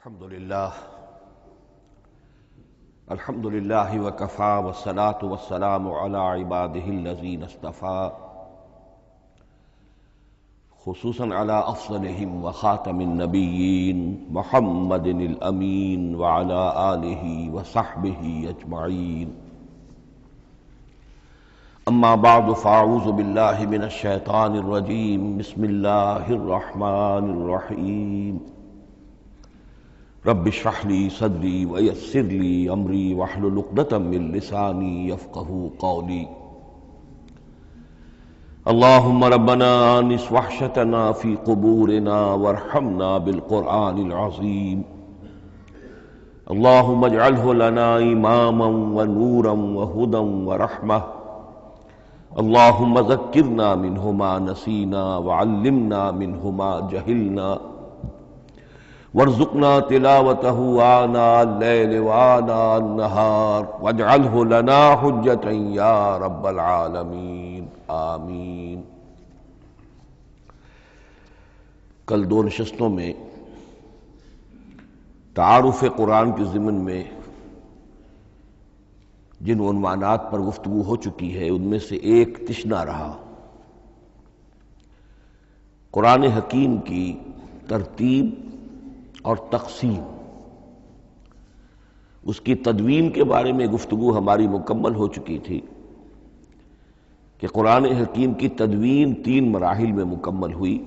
الحمد للہ وکفیٰ والصلاة والسلام علی عبادہ الذین اصطفیٰ خصوصاً علی افضلہم وخاتم النبیین محمد الامین وعلی آلہ وصحبہ اجمعین اما بعد فاعوذ باللہ من الشیطان الرجیم بسم اللہ الرحمن الرحیم رب اشرح لی صدری ویسر لی امری واحلل عقدۃ من لسانی یفقہوا قولی اللہم ربنا آنس وحشتنا فی قبورنا وارحمنا بالقرآن العظیم اللہم اجعلہ لنا اماما ونورا وہدا ورحمہ اللہم ذکرنا منہ ما نسینا وعلمنا منہ ما جہلنا وارزقنا تلاوتہ آناء اللیل وآناء النہار واجعلہ لنا حجتا یا رب العالمین آمین۔ کل دو نشستوں میں تعارف قرآن کے ضمن میں جن عنوانات پر گفتگو ہو چکی ہے ان میں سے ایک تشنا رہا قرآن حکیم کی ترتیب اور تقسیم۔ اس کی تدوین کے بارے میں گفتگو ہماری مکمل ہو چکی تھی کہ قرآن حکیم کی تدوین 3 مراحل میں مکمل ہوئی۔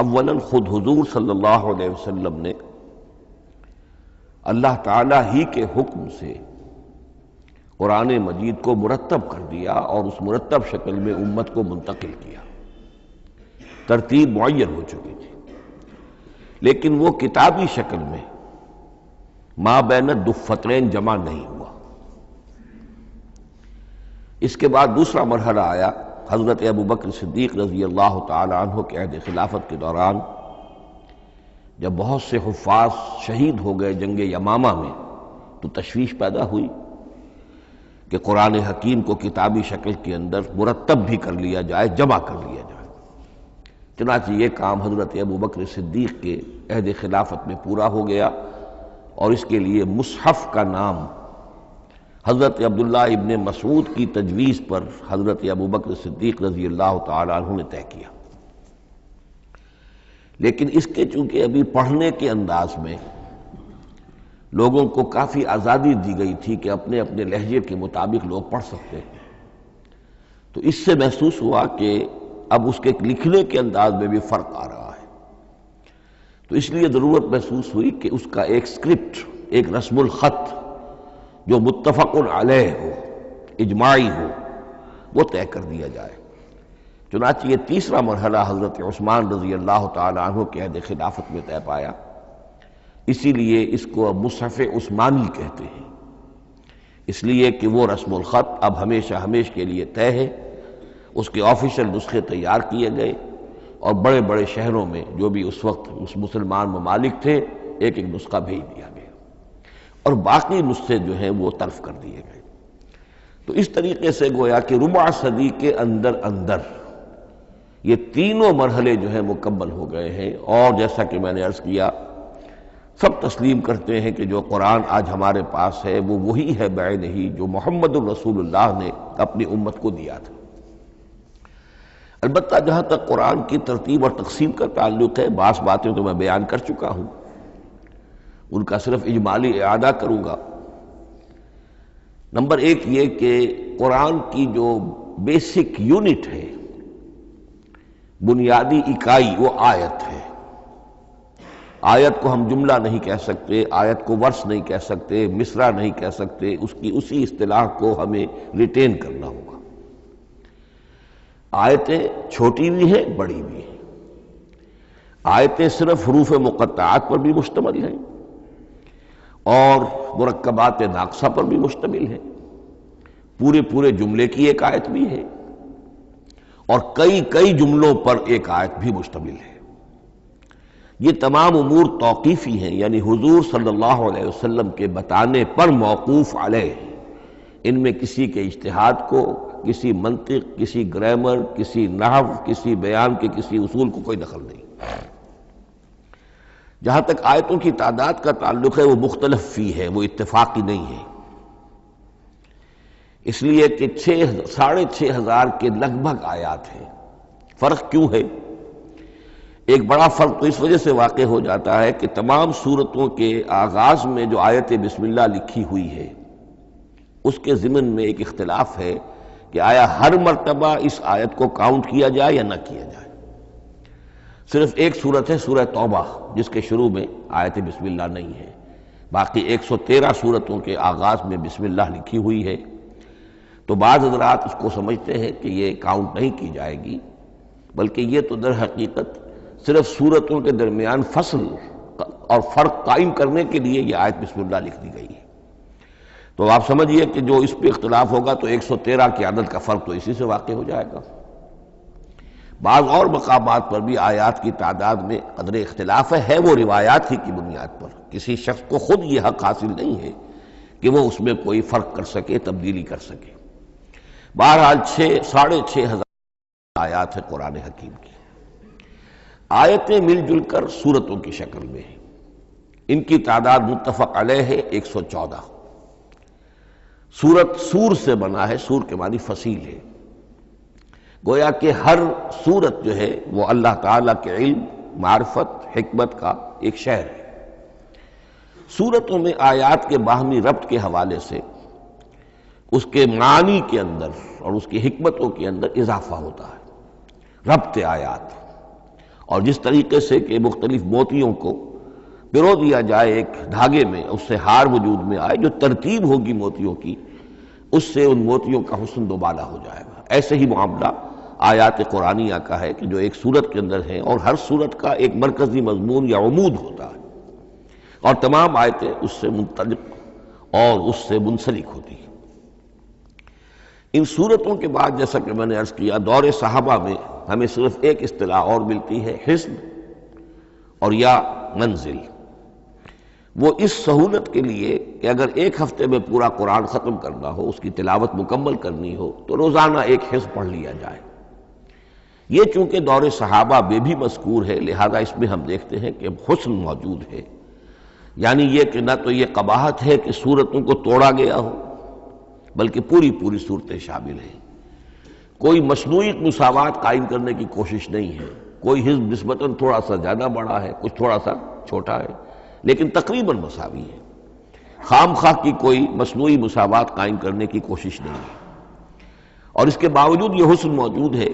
اولاً خود حضور صلی اللہ علیہ وسلم نے اللہ تعالیٰ ہی کے حکم سے قرآن مجید کو مرتب کر دیا اور اس مرتب شکل میں امت کو منتقل کیا۔ ترتیب معین ہو چکی تھی لیکن وہ کتابی شکل میں ما بین الدفتین جمع نہیں ہوا۔ اس کے بعد دوسرا مرحلہ آیا حضرت ابوبکر صدیق رضی اللہ تعالی عنہ کے عہد خلافت کے دوران، جب بہت سے حفاظ شہید ہو گئے جنگ یمامہ میں تو تشویش پیدا ہوئی کہ قرآن حکیم کو کتابی شکل کے اندر مرتب بھی کر لیا جائے، جمع کر لیا جائے۔ چنانچہ یہ کام حضرت ابوبکر صدیق کے عہد خلافت میں پورا ہو گیا اور اس کے لیے مصحف کا نام حضرت عبداللہ ابن مسعود کی تجویز پر حضرت ابوبکر صدیق رضی اللہ تعالی عنہ نے طے کیا۔ لیکن اس کے چونکہ ابھی پڑھنے کے انداز میں لوگوں کو کافی آزادی دی گئی تھی کہ اپنے اپنے لہجے کے مطابق لوگ پڑھ سکتے ہیں، تو اس سے محسوس ہوا کہ اب اس کے لکھنے کے انداز میں بھی فرق آ رہا ہے، تو اس لیے ضرورت محسوس ہوئی کہ اس کا ایک اسکرپٹ، ایک رسم الخط جو متفق علیہ ہو، اجماعی ہو، وہ طے کر دیا جائے۔ چنانچہ یہ تیسرا مرحلہ حضرت عثمان رضی اللہ تعالی عنہ کے عہد خلافت میں طے پایا، اسی لیے اس کو اب مصحف عثمانی کہتے ہیں، اس لیے کہ وہ رسم الخط اب ہمیشہ ہمیش کے لیے طے ہے۔ اس کے آفیشل نسخے تیار کیے گئے اور بڑے بڑے شہروں میں جو بھی اس وقت مسلمان ممالک تھے ایک ایک نسخہ بھیج دیا گیا اور باقی نسخے جو ہیں وہ طرف کر دیے گئے۔ تو اس طریقے سے گویا کہ ربع صدی کے اندر یہ تینوں مرحلے جو ہیں مکمل ہو گئے ہیں، اور جیسا کہ میں نے عرض کیا سب تسلیم کرتے ہیں کہ جو قرآن آج ہمارے پاس ہے وہ وہی ہے بعینہ جو محمد الرسول اللہ نے اپنی امت کو دیا تھا۔ البتہ جہاں تک قرآن کی ترتیب اور تقسیم کا تعلق ہے، بعض باتیں تو میں بیان کر چکا ہوں، ان کا صرف اجمالی اعادہ کروں گا۔ نمبر 1 یہ کہ قرآن کی جو بیسک یونٹ ہے، بنیادی اکائی، وہ آیت ہے۔ آیت کو ہم جملہ نہیں کہہ سکتے، آیت کو ورس نہیں کہہ سکتے، مصرع نہیں کہہ سکتے، اس کی اسی اصطلاح کو ہمیں ریٹین کرنا ہوگا۔ آیتیں چھوٹی بھی ہیں، بڑی بھی ہیں۔ آیتیں صرف حروف مقطعات پر بھی مشتمل ہیں اور مرکبات ناقصہ پر بھی مشتمل ہیں، پورے جملے کی ایک آیت بھی ہے اور کئی جملوں پر ایک آیت بھی مشتمل ہے۔ یہ تمام امور توقیفی ہیں، یعنی حضور صلی اللہ علیہ وسلم کے بتانے پر موقوف علیہ، ان میں کسی کے اجتہاد کو، کسی منطق، کسی گرامر، کسی نحو، کسی بیان کے کسی اصول کو کوئی دخل نہیں۔ جہاں تک آیتوں کی تعداد کا تعلق ہے وہ مختلف فی ہے، وہ اتفاقی نہیں ہے، اس لیے کہ 6,500 کے لگ بھگ آیات ہیں۔ فرق کیوں ہے؟ ایک بڑا فرق تو اس وجہ سے واقع ہو جاتا ہے کہ تمام سورتوں کے آغاز میں جو آیت بسم اللہ لکھی ہوئی ہے اس کے ضمن میں ایک اختلاف ہے کہ آیا ہر مرتبہ اس آیت کو کاؤنٹ کیا جائے یا نہ کیا جائے۔ صرف ایک سورت ہے سورہ توبہ جس کے شروع میں آیت بسم اللہ نہیں ہے، باقی 113 سورتوں کے آغاز میں بسم اللہ لکھی ہوئی ہے۔ تو بعض حضرات اس کو سمجھتے ہیں کہ یہ کاؤنٹ نہیں کی جائے گی، بلکہ یہ تو در حقیقت صرف سورتوں کے درمیان فصل اور فرق قائم کرنے کے لیے یہ آیت بسم اللہ لکھ دی گئی ہے۔ تو آپ سمجھیے کہ جو اس پہ اختلاف ہوگا تو 113 کی عدد کا فرق تو اسی سے واقع ہو جائے گا۔ بعض اور مقامات پر بھی آیات کی تعداد میں قدر اختلاف ہے وہ روایات ہی کی بنیاد پر، کسی شخص کو خود یہ حق حاصل نہیں ہے کہ وہ اس میں کوئی فرق کر سکے، تبدیلی کر سکے۔ بہرحال 6,500 آیات ہے قرآن حکیم کی۔ آیتیں مل جل کر سورتوں کی شکل میں ہیں، ان کی تعداد متفق علیہ ہے 114۔ سورت سور سے بنا ہے، سور کے معنی فصیل ہے، گویا کہ ہر سورت جو ہے وہ اللہ تعالیٰ کے علم، معرفت، حکمت کا ایک شہر ہے۔ سورتوں میں آیات کے باہمی ربط کے حوالے سے اس کے معنی کے اندر اور اس کی حکمتوں کے اندر اضافہ ہوتا ہے، ربط آیات۔ اور جس طریقے سے کہ مختلف موتیوں کو پرو دیا جائے ایک دھاگے میں، اس سے ہار وجود میں آئے، جو ترتیب ہوگی موتیوں کی اس سے ان موتیوں کا حسن دوبالا ہو جائے گا۔ ایسے ہی معاملہ آیات قرآنیہ کا ہے کہ جو ایک سورت کے اندر ہیں، اور ہر سورت کا ایک مرکزی مضمون یا عمود ہوتا ہے، اور تمام آیتیں اس سے منطلق اور اس سے منسلک ہوتی ہیں۔ ان سورتوں کے بعد جیسا کہ میں نے عرض کیا، دور صحابہ میں ہمیں صرف ایک اصطلاح اور ملتی ہے، حزب اور یا منزل۔ وہ اس سہولت کے لیے کہ اگر ایک ہفتے میں پورا قرآن ختم کرنا ہو، اس کی تلاوت مکمل کرنی ہو، تو روزانہ ایک حزب پڑھ لیا جائے۔ یہ چونکہ دور صحابہ میں بھی مذکور ہے، لہذا اس میں ہم دیکھتے ہیں کہ حسن موجود ہے، یعنی یہ کہ نہ تو یہ قباحت ہے کہ سورتوں کو توڑا گیا ہو، بلکہ پوری صورتیں شامل ہیں۔ کوئی مصنوعی مساوات قائم کرنے کی کوشش نہیں ہے، کوئی حزب نسبتاً تھوڑا سا زیادہ بڑا ہے، کچھ تھوڑا سا چھوٹا ہے، لیکن تقریباً مساوی ہے۔ خام خواہ کی کوئی مصنوعی مساوات قائم کرنے کی کوشش نہیں ہے۔ اور اس کے باوجود یہ حسن موجود ہے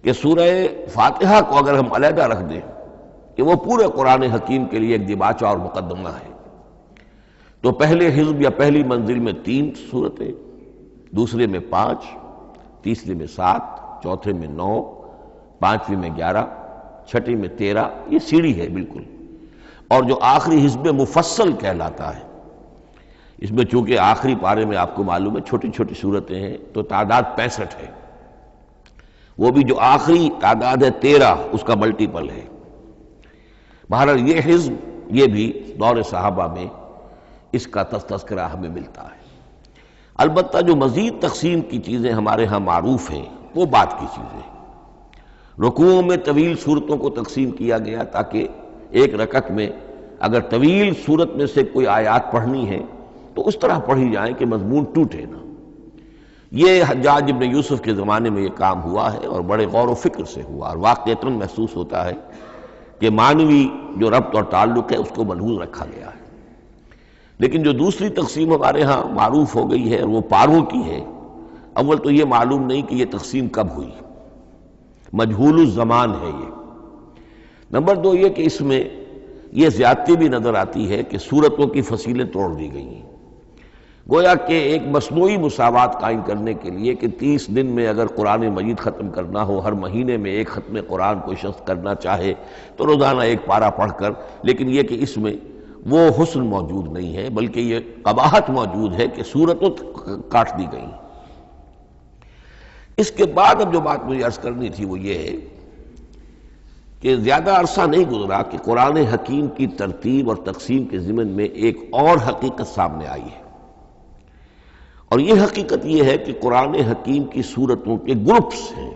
کہ سورہ فاتحہ کو اگر ہم علیحدہ رکھ دیں کہ وہ پورے قرآن حکیم کے لیے ایک دیباچہ اور مقدمہ ہے، تو پہلے حزب یا پہلی منزل میں 3 سورتیں، دوسرے میں 5، تیسرے میں 7، چوتھے میں 9، پانچویں میں 11، چھٹی میں 13، یہ سیڑھی ہے بالکل۔ اور جو آخری حزب مفصل کہلاتا ہے، اس میں چونکہ آخری پارے میں آپ کو معلوم ہے چھوٹی چھوٹی سورتیں ہیں، تو تعداد 65 ہے، وہ بھی جو آخری تعداد ہے 13 اس کا ملٹیپل ہے۔ بہرحال یہ حزب، یہ بھی دور صحابہ میں اس کا تذکرہ ہمیں ملتا ہے۔ البتہ جو مزید تقسیم کی چیزیں ہمارے ہاں معروف ہیں وہ بات کی چیزیں۔ رکوعوں میں طویل صورتوں کو تقسیم کیا گیا تاکہ ایک رکعت میں اگر طویل صورت میں سے کوئی آیات پڑھنی ہے تو اس طرح پڑھی جائیں کہ مضمون ٹوٹے نہ۔ یہ حجاج ابن یوسف کے زمانے میں یہ کام ہوا ہے، اور بڑے غور و فکر سے ہوا، اور واقعتاً محسوس ہوتا ہے کہ معنوی جو ربط اور تعلق ہے اس کو ملحوظ رکھا گیا ہے۔ لیکن جو دوسری تقسیم ہمارے ہاں معروف ہو گئی ہے وہ پاروں کی ہے، اول تو یہ معلوم نہیں کہ یہ تقسیم کب ہوئی، مجہول الزمان ہے یہ۔ نمبر 2 یہ کہ اس میں یہ زیادتی بھی نظر آتی ہے کہ سورتوں کی فصیلیں توڑ دی گئی ہیں، گویا کہ ایک مصنوعی مساوات قائم کرنے کے لیے کہ 30 دن میں اگر قرآن مجید ختم کرنا ہو، ہر مہینے میں ایک ختم قرآن کوئی شخص کرنا چاہے تو روزانہ ایک پارہ پڑھ کر، لیکن یہ کہ اس میں وہ حسن موجود نہیں ہے، بلکہ یہ قباحت موجود ہے کہ صورتوں کاٹ دی گئی۔ اس کے بعد اب جو بات مجھے عرض کرنی تھی وہ یہ ہے کہ زیادہ عرصہ نہیں گزرا کہ قرآن حکیم کی ترتیب اور تقسیم کے ضمن میں ایک اور حقیقت سامنے آئی ہے، اور یہ حقیقت یہ ہے کہ قرآن حکیم کی سورتوں کے گروپس ہیں۔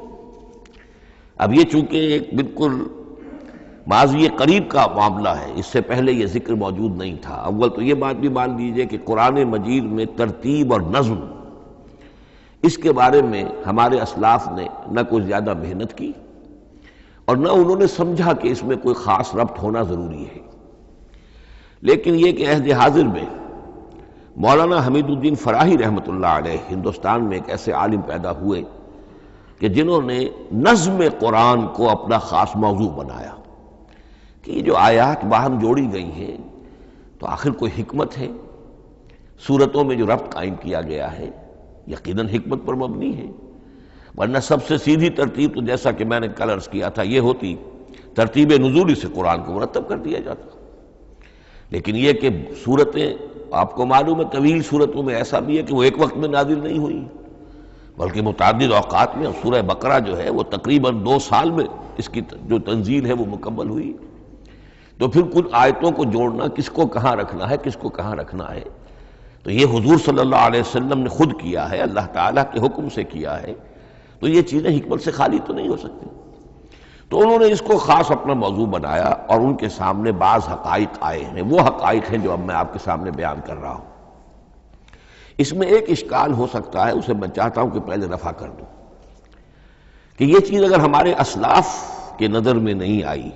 اب یہ چونکہ ایک بالکل ماضی قریب کا معاملہ ہے، اس سے پہلے یہ ذکر موجود نہیں تھا۔ اول تو یہ بات بھی مان لیجئے کہ قرآن مجید میں ترتیب اور نظم، اس کے بارے میں ہمارے اسلاف نے نہ کوئی زیادہ محنت کی اور نہ انہوں نے سمجھا کہ اس میں کوئی خاص ربط ہونا ضروری ہے۔ لیکن یہ کہ عہد حاضر میں مولانا حمید الدین فراہی رحمۃ اللہ علیہ ہندوستان میں ایک ایسے عالم پیدا ہوئے کہ جنہوں نے نظم قرآن کو اپنا خاص موضوع بنایا کہ یہ جو آیات باہم جوڑی گئی ہیں تو آخر کوئی حکمت ہے، سورتوں میں جو ربط قائم کیا گیا ہے یقیناً حکمت پر مبنی ہے، ورنہ سب سے سیدھی ترتیب تو جیسا کہ میں نے کل عرض کیا تھا یہ ہوتی ترتیب نزولی سے قرآن کو مرتب کر دیا جاتا۔ لیکن یہ کہ سورتیں آپ کو معلوم ہے طویل سورتوں میں ایسا بھی ہے کہ وہ ایک وقت میں نازل نہیں ہوئی بلکہ متعدد اوقات میں، سورہ بقرہ جو ہے وہ تقریباً 2 سال میں اس کی جو تنزیل ہے وہ مکمل ہوئی۔ تو پھر کچھ آیتوں کو جوڑنا، کس کو کہاں رکھنا ہے، کس کو کہاں رکھنا ہے، تو یہ حضور صلی اللہ علیہ وسلم نے خود کیا ہے، اللہ تعالیٰ کے حکم سے کیا ہے، تو یہ چیزیں حکمت سے خالی تو نہیں ہو سکتی۔ تو انہوں نے اس کو خاص اپنا موضوع بنایا اور ان کے سامنے بعض حقائق آئے ہیں، وہ حقائق ہیں جو اب میں آپ کے سامنے بیان کر رہا ہوں۔ اس میں ایک اشکال ہو سکتا ہے، اسے میں چاہتا ہوں کہ پہلے رفع کر دوں کہ یہ چیز اگر ہمارے اسلاف کے نظر میں نہیں آئی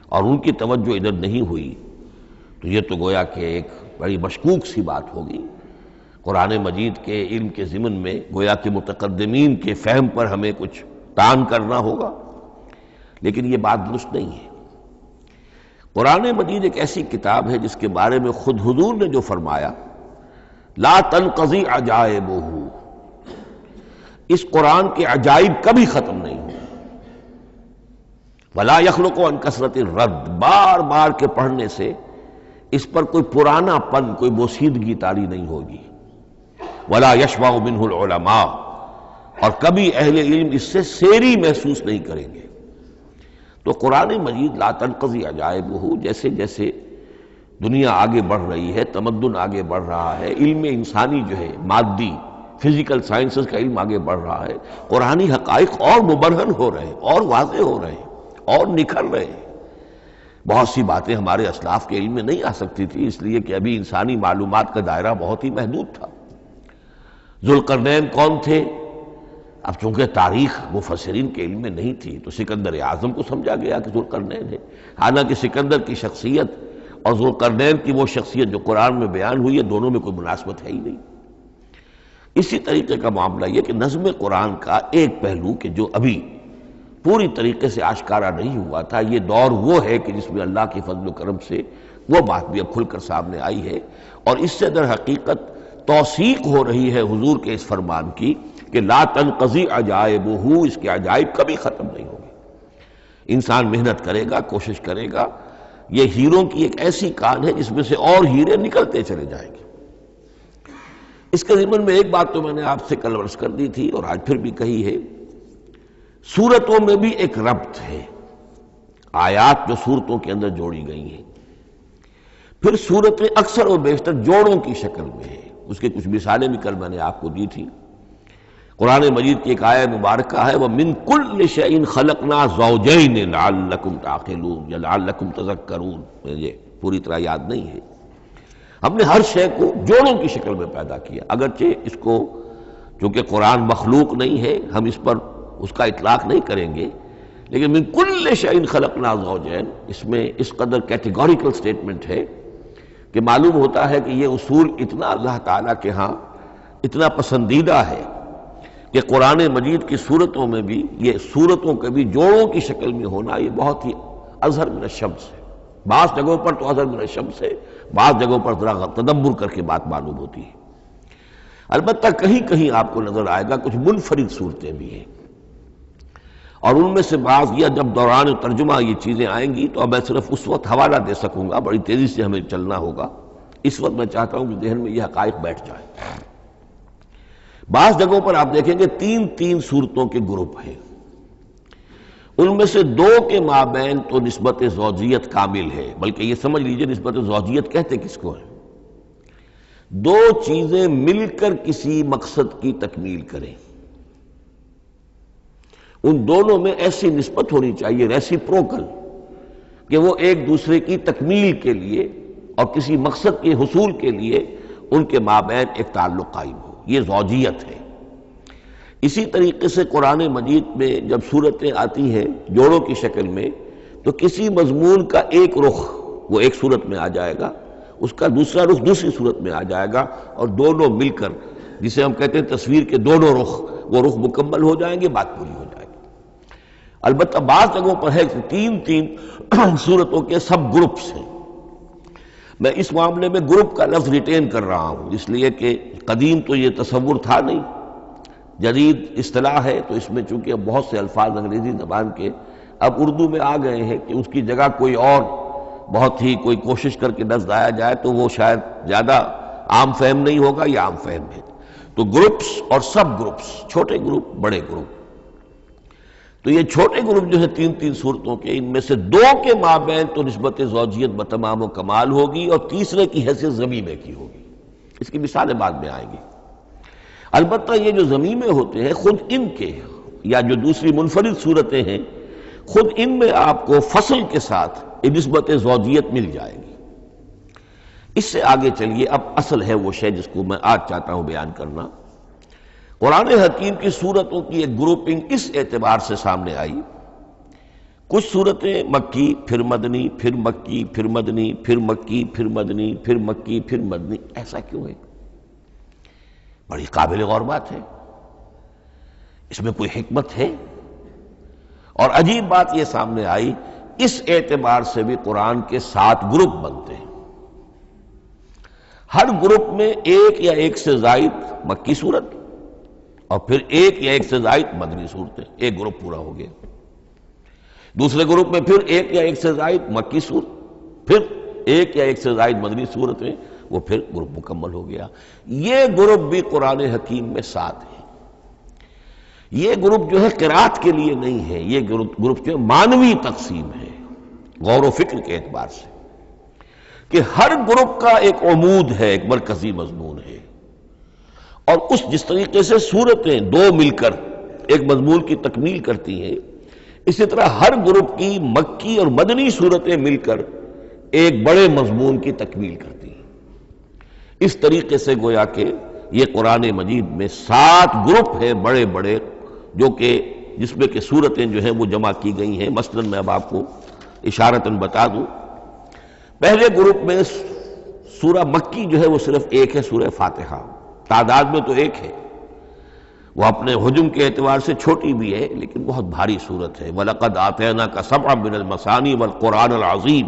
اور ان کی توجہ ادھر نہیں ہوئی تو یہ تو گویا کہ ایک بڑی مشکوک سی بات ہوگی۔ قرآن مجید کے علم کے ضمن میں گویا کہ متقدمین کے فہم پر ہمیں کچھ تان کرنا ہوگا، لیکن یہ بات درست نہیں ہے۔ قرآن مجید ایک ایسی کتاب ہے جس کے بارے میں خود حضور نے جو فرمایا لا تنقضی عجائبہ، اس قرآن کے عجائب کبھی ختم نہیں ہوئے، ولا یخلق عن کثرت الرد، بار بار کے پڑھنے سے اس پر کوئی پرانا پن، کوئی بوسیدگی طاری نہیں ہوگی، ولا یشبع منہ العلماء، اور کبھی اہل علم اس سے سیری محسوس نہیں کریں گے۔ تو قرآن مجید لا تنقضی عجائبہ، جیسے جیسے دنیا آگے بڑھ رہی ہے، تمدن آگے بڑھ رہا ہے، علم انسانی جو ہے مادی فزیکل سائنسز کا علم آگے بڑھ رہا ہے، قرآنی حقائق اور مبرہن ہو رہے ہیں اور واضح ہو رہے ہیں اور نکھر رہے ہیں۔ بہت سی باتیں ہمارے اسلاف کے علم میں نہیں آ سکتی تھی، اس لیے کہ ابھی انسانی معلومات کا دائرہ بہت ہی محدود تھا۔ ذوالقرنین کون تھے؟ اب چونکہ تاریخ مفسرین کے علم میں نہیں تھی تو سکندر اعظم کو سمجھا گیا کہ ذوالقرنین ہے، حالانکہ سکندر کی شخصیت اور ذوالقرنین کی وہ شخصیت جو قرآن میں بیان ہوئی ہے دونوں میں کوئی مناسبت ہے ہی نہیں۔ اسی طریقے کا معاملہ یہ کہ نظم قرآن کا ایک پہلو کہ جو ابھی پوری طریقے سے آشکارا نہیں ہوا تھا، یہ دور وہ ہے کہ جس میں اللہ کی فضل و کرم سے وہ بات بھی اب کھل کر سامنے آئی ہے، اور اس سے در حقیقت توثیق ہو رہی ہے حضور کے اس فرمان کی کہ لا تنقضی عجائبہ، اس کے عجائب کبھی ختم نہیں ہوں گے۔ انسان محنت کرے گا، کوشش کرے گا، یہ ہیروں کی ایک ایسی کان ہے جس میں سے اور ہیرے نکلتے چلے جائیں گے۔ اس کے ضمن میں ایک بات تو میں نے آپ سے کل عرض کر دی تھی اور آج پھر بھی کہی ہے، سورتوں میں بھی ایک ربط ہے، آیات جو سورتوں کے اندر جوڑی گئی ہیں، پھر سورتیں اکثر و بیشتر جوڑوں کی شکل میں ہیں۔ اس کے کچھ مثالیں بھی کل میں نے آپ کو دی تھی۔ قرآن مجید کی ایک آیت مبارکہ ہے وَمِن كُلِّ شَيْءٍ خَلَقْنَا زَوْجَيْنِ لَعَلَّكُمْ تَعْقِلُونَ یا لَعَلَّكُمْ تَذَكَّرُونَ، مجھے پوری طرح یاد نہیں ہے۔ ہم نے ہر شے کو جوڑوں کی شکل میں پیدا کیا، اگرچہ اس کو چونکہ قرآن مخلوق نہیں ہے ہم اس پر اس کا اطلاق نہیں کریں گے، لیکن من کل شیء خلقنا زوجین، اس میں اس قدر کیٹیگوریکل سٹیٹمنٹ ہے کہ معلوم ہوتا ہے کہ یہ اصول اتنا اللہ تعالیٰ کے ہاں اتنا پسندیدہ ہے کہ قرآن مجید کی صورتوں میں بھی یہ صورتوں کے بھی جوڑوں کی شکل میں ہونا یہ بہت ہی اظہر من الشمس ہے۔ بعض جگہوں پر تو اظہر من الشمس ہے، بعض جگہوں پر ذرا تدبر کر کے بات معلوم ہوتی ہے۔ البتہ کہیں کہیں آپ کو نظر آئے گا کچھ منفرد صورتیں بھی ہیں، اور ان میں سے بعض یہ جب دوران ترجمہ یہ چیزیں آئیں گی تو اب میں صرف اس وقت حوالہ دے سکوں گا، بڑی تیزی سے ہمیں چلنا ہوگا۔ اس وقت میں چاہتا ہوں کہ ذہن میں یہ حقائق بیٹھ جائیں۔ بعض جگہوں پر آپ دیکھیں گے تین تین صورتوں کے گروپ ہیں، ان میں سے دو کے مابین تو نسبت زوجیت کامل ہے، بلکہ یہ سمجھ لیجئے نسبت زوجیت کہتے کس کو ہے؟ دو چیزیں مل کر کسی مقصد کی تکمیل کریں، ان دونوں میں ایسی نسبت ہونی چاہیے ریسیپروکل، کہ وہ ایک دوسرے کی تکمیل کے لیے اور کسی مقصد کے حصول کے لیے ان کے مابین ایک تعلق قائم ہو، یہ زوجیت ہے۔ اسی طریقے سے قرآن مجید میں جب صورتیں آتی ہیں جوڑوں کی شکل میں، تو کسی مضمون کا ایک رخ وہ ایک صورت میں آ جائے گا، اس کا دوسرا رخ دوسری صورت میں آ جائے گا، اور دونوں مل کر، جسے ہم کہتے ہیں تصویر کے دونوں رخ، وہ رخ مکمل ہو جائیں گے، بات پوری ہو جائے گی۔ البتہ بعض جگہوں پر ہے کہ تین تین صورتوں کے سب گروپس ہیں۔ میں اس معاملے میں گروپ کا لفظ ریٹین کر رہا ہوں، اس لیے کہ قدیم تو یہ تصور تھا نہیں، جدید اصطلاح ہے، تو اس میں چونکہ اب بہت سے الفاظ انگریزی زبان کے اب اردو میں آ گئے ہیں کہ اس کی جگہ کوئی اور بہت ہی کوئی کوشش کر کے لفظ آیا جائے تو وہ شاید زیادہ عام فہم نہیں ہوگا، یا عام فہم ہے۔ تو گروپس اور سب گروپس، چھوٹے گروپ، بڑے گروپ۔ تو یہ چھوٹے گروپ جو ہے تین تین صورتوں کے، ان میں سے دو کے مابین تو نسبت زوجیت بتمام و کمال ہوگی، اور تیسرے کی حیثیت ضمیمے کی ہوگی۔ اس کی مثالیں بعد میں آئیں گی۔ البتہ یہ جو ضمیمے ہوتے ہیں خود ان کے، یا جو دوسری منفرد صورتیں ہیں، خود ان میں آپ کو فصل کے ساتھ نسبت زوجیت مل جائے گی۔ اس سے آگے چلیے، اب اصل ہے وہ شے جس کو میں آج چاہتا ہوں بیان کرنا۔ قرآن حکیم کی صورتوں کی ایک گروپنگ اس اعتبار سے سامنے آئی، کچھ صورتیں مکی، پھر مدنی، پھر مکی، پھر مدنی، پھر مکی، پھر مدنی، پھر مکی، پھر مدنی۔ ایسا کیوں ہے؟ بڑی قابل غور بات ہے، اس میں کوئی حکمت ہے؟ اور عجیب بات یہ سامنے آئی، اس اعتبار سے بھی قرآن کے 7 گروپ بنتے ہیں۔ ہر گروپ میں ایک یا ایک سے زائد مکی صورت، اور پھر ایک یا ایک سے زائد مدنی صورتیں، ایک گروپ پورا ہو گیا۔ دوسرے گروپ میں پھر ایک یا ایک سے زائد مکی صورت، پھر ایک یا ایک سے زائد مدنی صورتیں، وہ پھر گروپ مکمل ہو گیا۔ یہ گروپ بھی قرآن حکیم میں 7 ہیں۔ یہ گروپ جو ہے قرات کے لیے نہیں ہے، یہ گروپ جو ہے معنوی تقسیم ہے، غور و فکر کے اعتبار سے، کہ ہر گروپ کا ایک عمود ہے، ایک مرکزی مضمون ہے، اور جس طریقے سے صورتیں دو مل کر ایک مضمون کی تکمیل کرتی ہیں، اسی طرح ہر گروپ کی مکی اور مدنی صورتیں مل کر ایک بڑے مضمون کی تکمیل کرتی ہیں۔ اس طریقے سے گویا کہ یہ قرآن مجید میں 7 گروپ ہیں بڑے بڑے، جو کہ جس میں کہ صورتیں جو ہیں وہ جمع کی گئی ہیں۔ مثلاً میں اب آپ کو اشارتاً بتا دوں، پہلے گروپ میں سورہ مکی جو ہے وہ صرف ایک ہے، سورہ فاتحہ، تعداد میں تو ایک ہے، وہ اپنے حجم کے اعتبار سے چھوٹی بھی ہے لیکن بہت بھاری صورت ہے۔ وَلَقَدْ آتَيْنَاكَ سَبْعًا مِنَ الْمَثَانِي وَالْقُرْآنَ الْعَظِيمِ،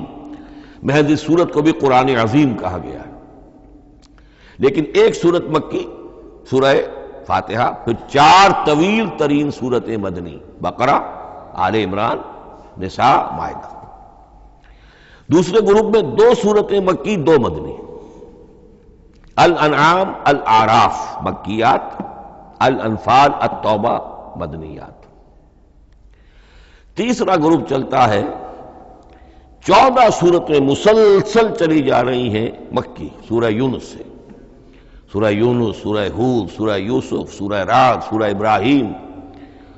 محض اس صورت کو بھی قرآن عظیم کہا گیا ہے۔ لیکن ایک صورت مکی، سورہ فاتحہ، پھر 4 طویل ترین صورتیں مدنی، بقرہ، آل عمران، نساء، مائدہ۔ دوسرے گروپ میں 2 صورتیں مکی، 2 مدنی، الانعام، الاعراف مکیات، الانفال، التوبہ مدنیات۔ تیسرا گروپ چلتا ہے، 14 صورتیں مسلسل چلی جا رہی ہیں مکی، سورہ یونس سے، سورہ یونس، سورہ ہود، سورہ یوسف، سورہ رعد، سورہ ابراہیم،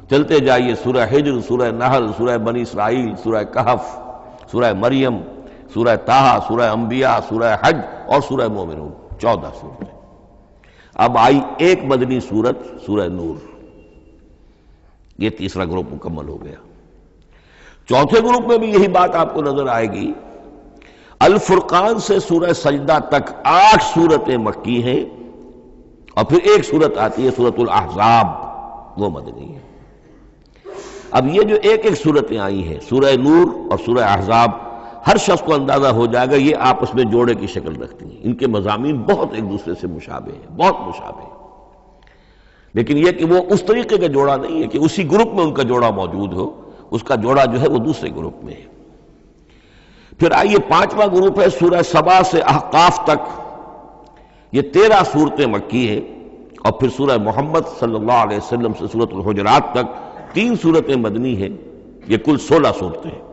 چلتے جائیے، سورہ حجر، سورہ نحل، سورہ بنی اسرائیل، سورہ کہف، سورہ مریم، سورہ طٰہٰ، سورہ انبیاء، سورہ حج اور سورہ مومنون، 14 صورتیں۔ اب آئی ایک مدنی صورت، سورہ نور۔ یہ تیسرا گروپ مکمل ہو گیا۔ چوتھے گروپ میں بھی یہی بات آپ کو نظر آئے گی۔ الفرقان سے سورہ سجدہ تک 8 صورتیں مکی ہیں، اور پھر ایک صورت آتی ہے سورۃ الاحزاب، وہ مدنی ہے۔ اب یہ جو ایک ایک صورتیں آئی ہیں، سورہ نور اور سورہ احزاب، ہر شخص کو اندازہ ہو جائے گا یہ آپس میں جوڑے کی شکل رکھتی ہیں، ان کے مضامین بہت ایک دوسرے سے مشابہ ہیں، بہت مشابہ ہیں، لیکن یہ کہ وہ اس طریقے کا جوڑا نہیں ہے کہ اسی گروپ میں ان کا جوڑا موجود ہو، اس کا جوڑا جو ہے وہ دوسرے گروپ میں ہے۔ پھر آئیے 5واں گروپ ہے، سورہ سبا سے احقاف تک، یہ 13 صورتیں مکی ہیں، اور پھر سورہ محمد صلی اللہ علیہ وسلم سے سورۃ الحجرات تک 3 صورتیں مدنی ہیں، یہ کل 16 صورتیں ہیں۔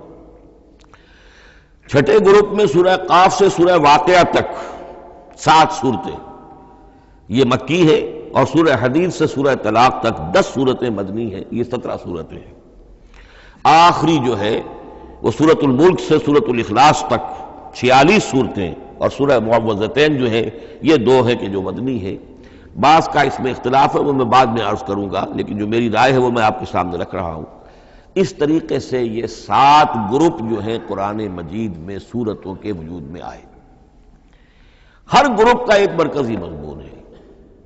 چھٹے گروپ میں سورہ قاف سے سورہ واقعہ تک 7 صورتیں، یہ مکی ہے، اور سورہ حدید سے سورہ طلاق تک 10 صورتیں مدنی ہیں، یہ 17 صورتیں ہیں۔ آخری جو ہے وہ سورۃ الملک سے سورۃ الاخلاص تک 46 صورتیں اور سورہ معوذتین جو ہے یہ 2 ہیں کہ جو مدنی ہے. بعض کا اس میں اختلاف ہے، وہ میں بعد میں عرض کروں گا، لیکن جو میری رائے ہے وہ میں آپ کے سامنے رکھ رہا ہوں. اس طریقے سے یہ 7 گروپ جو ہیں قرآن مجید میں سورتوں کے وجود میں آئے. ہر گروپ کا ایک مرکزی مضمون ہے.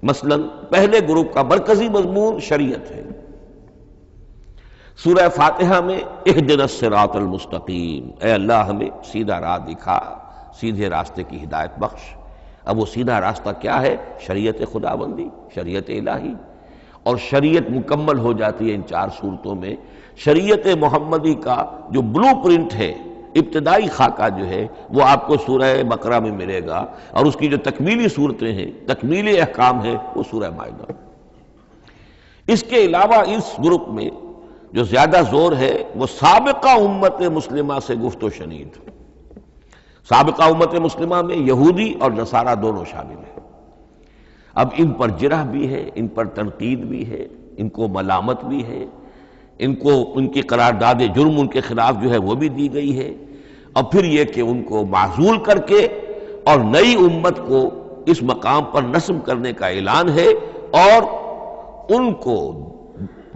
مثلا پہلے گروپ کا مرکزی مضمون شریعت ہے. سورہ فاتحہ میں اہدنا الصراط المستقیم، اے اللہ ہمیں سیدھا راہ دکھا، سیدھے راستے کی ہدایت بخش. اب وہ سیدھا راستہ کیا ہے؟ شریعت خداوندی، شریعت الہی. اور شریعت مکمل ہو جاتی ہے ان 4 صورتوں میں. شریعت محمدی کا جو بلو پرنٹ ہے، ابتدائی خاکہ جو ہے، وہ آپ کو سورہ بقرہ میں ملے گا، اور اس کی جو تکمیلی صورتیں ہیں، تکمیلی احکام ہیں، وہ سورہ مائدہ. اس کے علاوہ اس گروپ میں جو زیادہ زور ہے وہ سابقہ امت مسلمہ سے گفت و شنید. سابقہ امت مسلمہ میں یہودی اور نصارہ دونوں شامل ہیں. اب ان پر جرح بھی ہے، ان پر تنقید بھی ہے، ان کو ملامت بھی ہے، ان کو ان کی قرارداد جرم ان کے خلاف جو ہے وہ بھی دی گئی ہے. اور پھر یہ کہ ان کو معزول کر کے اور نئی امت کو اس مقام پر نصب کرنے کا اعلان ہے، اور ان کو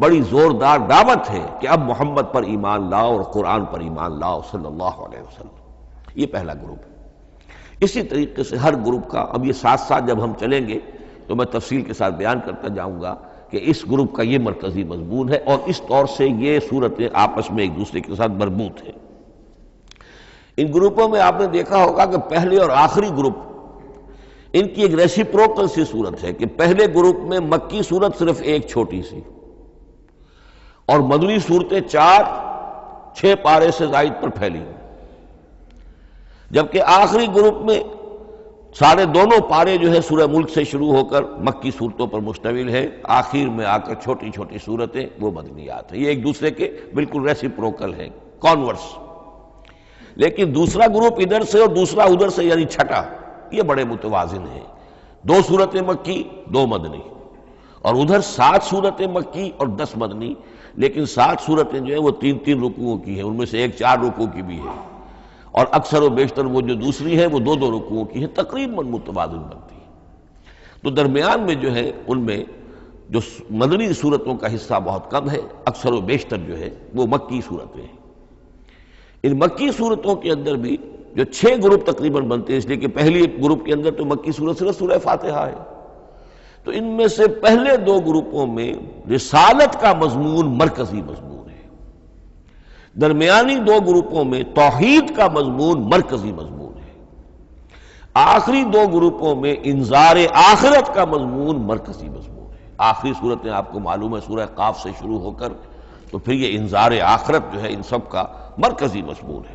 بڑی زوردار دعوت ہے کہ اب محمد پر ایمان لاؤ اور قرآن پر ایمان لاؤ صلی اللہ علیہ وسلم. یہ پہلا گروپ ہے. اسی طریقے سے ہر گروپ کا اب یہ ساتھ ساتھ جب ہم چلیں گے تو میں تفصیل کے ساتھ بیان کرتا جاؤں گا کہ اس گروپ کا یہ مرکزی مضمون ہے، اور اس طور سے یہ صورتیں آپس میں ایک دوسرے کے ساتھ مربوط ہیں. ان گروپوں میں آپ نے دیکھا ہوگا کہ پہلے اور آخری گروپ ان کی ایک ریسیپروکل سی صورت ہے کہ پہلے گروپ میں مکی صورت صرف ایک چھوٹی سی اور مدنی صورتیں 4-6 پارے سے زائد پر پھیلی، جبکہ آخری گروپ میں سارے دونوں پارے جو ہے سورہ ملک سے شروع ہو کر مکی صورتوں پر مشتمل ہے. آخر میں آ کر چھوٹی چھوٹی صورتیں وہ مدنیات ہیں. یہ ایک دوسرے کے بالکل ریسیپروکل ہیں، کانورس. لیکن دوسرا گروپ ادھر سے اور دوسرا ادھر سے، یعنی چھٹا، یہ بڑے متوازن ہیں. 2 صورتیں مکی، 2 مدنی، اور ادھر 7 صورتیں مکی اور 10 مدنی. لیکن 7 صورتیں جو ہیں وہ 3 رکوعوں کی ہیں، ان میں سے ایک 4 رکوع کی بھی ہے، اور اکثر و بیشتر وہ جو دوسری ہے وہ 2 رکوعوں کی ہے، تقریباً متوازن بنتی ہے. تو درمیان میں جو ہے ان میں جو مدنی صورتوں کا حصہ بہت کم ہے، اکثر و بیشتر جو ہے وہ مکی صورتیں ہیں. ان مکی صورتوں کے اندر بھی جو 6 گروپ تقریباً بنتے ہیں، اس لیے کہ پہلی گروپ کے اندر تو مکی صورت صرف سورہ فاتحہ ہے. تو ان میں سے پہلے 2 گروپوں میں رسالت کا مضمون مرکزی مضمون ہے. درمیانی 2 گروپوں میں توحید کا مضمون مرکزی مضمون ہے. آخری 2 گروپوں میں انذار آخرت کا مضمون مرکزی مضمون ہے. آخری صورتیں آپ کو معلوم ہے سورہ قاف سے شروع ہو کر، تو پھر یہ انذار آخرت جو ہے ان سب کا مرکزی مضمون ہے.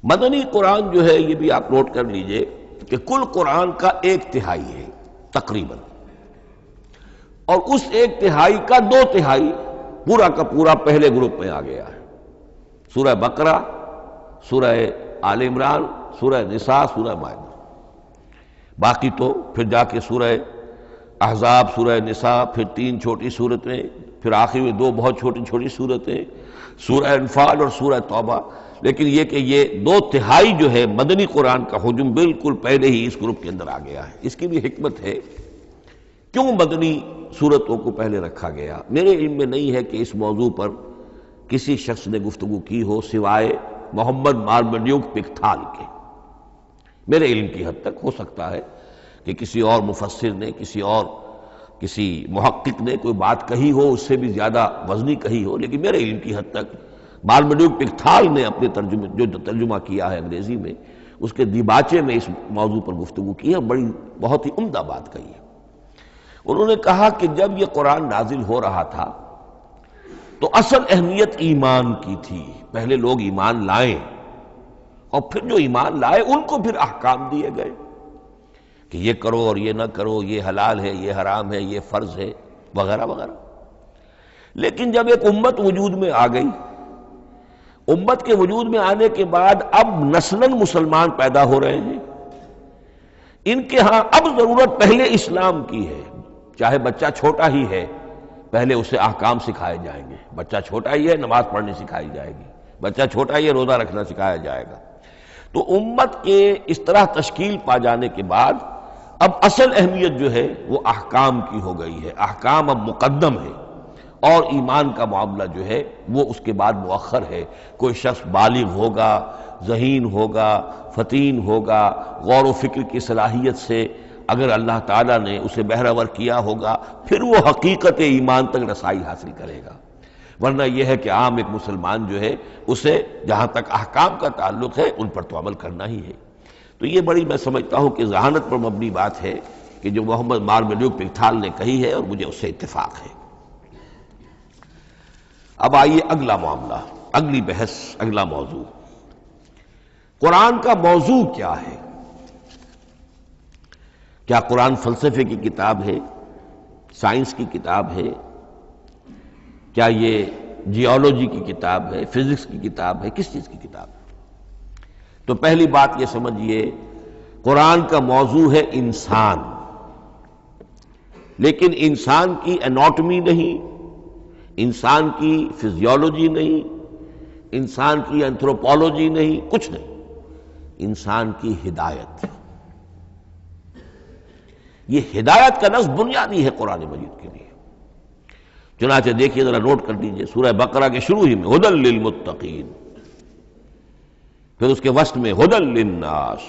مدنی قرآن جو ہے یہ بھی آپ نوٹ کر لیجئے کہ کل قرآن کا 1/3 ہے تقریباً، اور اس 1/3 کا 2/3 پورا کا پورا پہلے گروپ میں آ گیا ہے. سورہ بقرہ، سورہ آل عمران، سورہ نساء، سورہ مائدہ. باقی تو پھر جا کے سورہ احزاب، سورہ نساء، پھر 3 چھوٹی صورتیں، پھر آخر میں 2 بہت چھوٹی چھوٹی صورتیں، سورہ انفال اور سورہ توبہ. لیکن یہ کہ یہ 2/3 جو ہے مدنی قرآن کا حجم بالکل پہلے ہی اس گروپ کے اندر آ گیا ہے. اس کی بھی حکمت ہے کیوں مدنی صورتوں کو پہلے رکھا گیا. میرے علم میں نہیں ہے کہ اس موضوع پر کسی شخص نے گفتگو کی ہو سوائے محمد مارمڈیوک پکتھال کے. میرے علم کی حد تک ہو سکتا ہے کہ کسی اور مفسر نے، کسی محقق نے کوئی بات کہی ہو اس سے بھی زیادہ وزنی کہی ہو، لیکن میرے علم کی حد تک مارمڈیوک پکتھال نے اپنے ترجمہ کیا ہے انگریزی میں، اس کے دیباچے میں اس موضوع پر گفتگو کی ہے، بہت ہی عمدہ بات کہی ہے. انہوں نے کہا کہ جب یہ قرآن نازل ہو رہا تھا تو اصل اہمیت ایمان کی تھی. پہلے لوگ ایمان لائیں، اور پھر جو ایمان لائے ان کو پھر احکام دیے گئے کہ یہ کرو اور یہ نہ کرو، یہ حلال ہے، یہ حرام ہے، یہ فرض ہے، وغیرہ وغیرہ. لیکن جب ایک امت وجود میں آ گئی، امت کے وجود میں آنے کے بعد اب نسلاً مسلمان پیدا ہو رہے ہیں. ان کے ہاں اب ضرورت پہلے اسلام کی ہے، چاہے بچہ چھوٹا ہی ہے پہلے اسے احکام سکھائے جائیں گے. بچہ چھوٹا ہی ہے، نماز پڑھنی سکھائی جائے گی. بچہ چھوٹا ہی ہے، روزہ رکھنا سکھایا جائے گا. تو امت کے اس طرح تشکیل پا جانے کے بعد اب اصل اہمیت جو ہے وہ احکام کی ہو گئی ہے. احکام اب مقدم ہے اور ایمان کا معاملہ جو ہے وہ اس کے بعد مؤخر ہے. کوئی شخص بالغ ہوگا، ذہین ہوگا، فطین ہوگا، غور و فکر کی صلاحیت سے اگر اللہ تعالیٰ نے اسے بہرور کیا ہوگا پھر وہ حقیقت ایمان تک رسائی حاصل کرے گا. ورنہ یہ ہے کہ عام ایک مسلمان جو ہے اسے جہاں تک احکام کا تعلق ہے ان پر تو عمل کرنا ہی ہے. تو یہ بڑی میں سمجھتا ہوں کہ ذہانت پر مبنی بات ہے کہ جو محمد مارمیلیوک پکتھال نے کہی ہے اور مجھے اس سے اتفاق ہے. اب آئیے اگلا معاملہ، اگلی بحث، اگلا موضوع. قرآن کا موضوع کیا ہے؟ کیا قرآن فلسفے کی کتاب ہے، سائنس کی کتاب ہے؟ کیا یہ جیولوجی کی کتاب ہے، فزکس کی کتاب ہے، کس چیز کی کتاب ہے؟ تو پہلی بات یہ سمجھیے، قرآن کا موضوع ہے انسان، لیکن انسان کی اناٹمی نہیں، انسان کی فزیولوجی نہیں، انسان کی اینتھروپولوجی نہیں، کچھ نہیں، انسان کی ہدایت. یہ ہدایت کا لفظ بنیادی ہے قرآن مجید کے لیے. چنانچہ دیکھیے ذرا نوٹ کر دیجئے سورہ بقرہ کے شروع ہی میں ھدی للمتقین، پھر اس کے وسط میں ھدی للناس.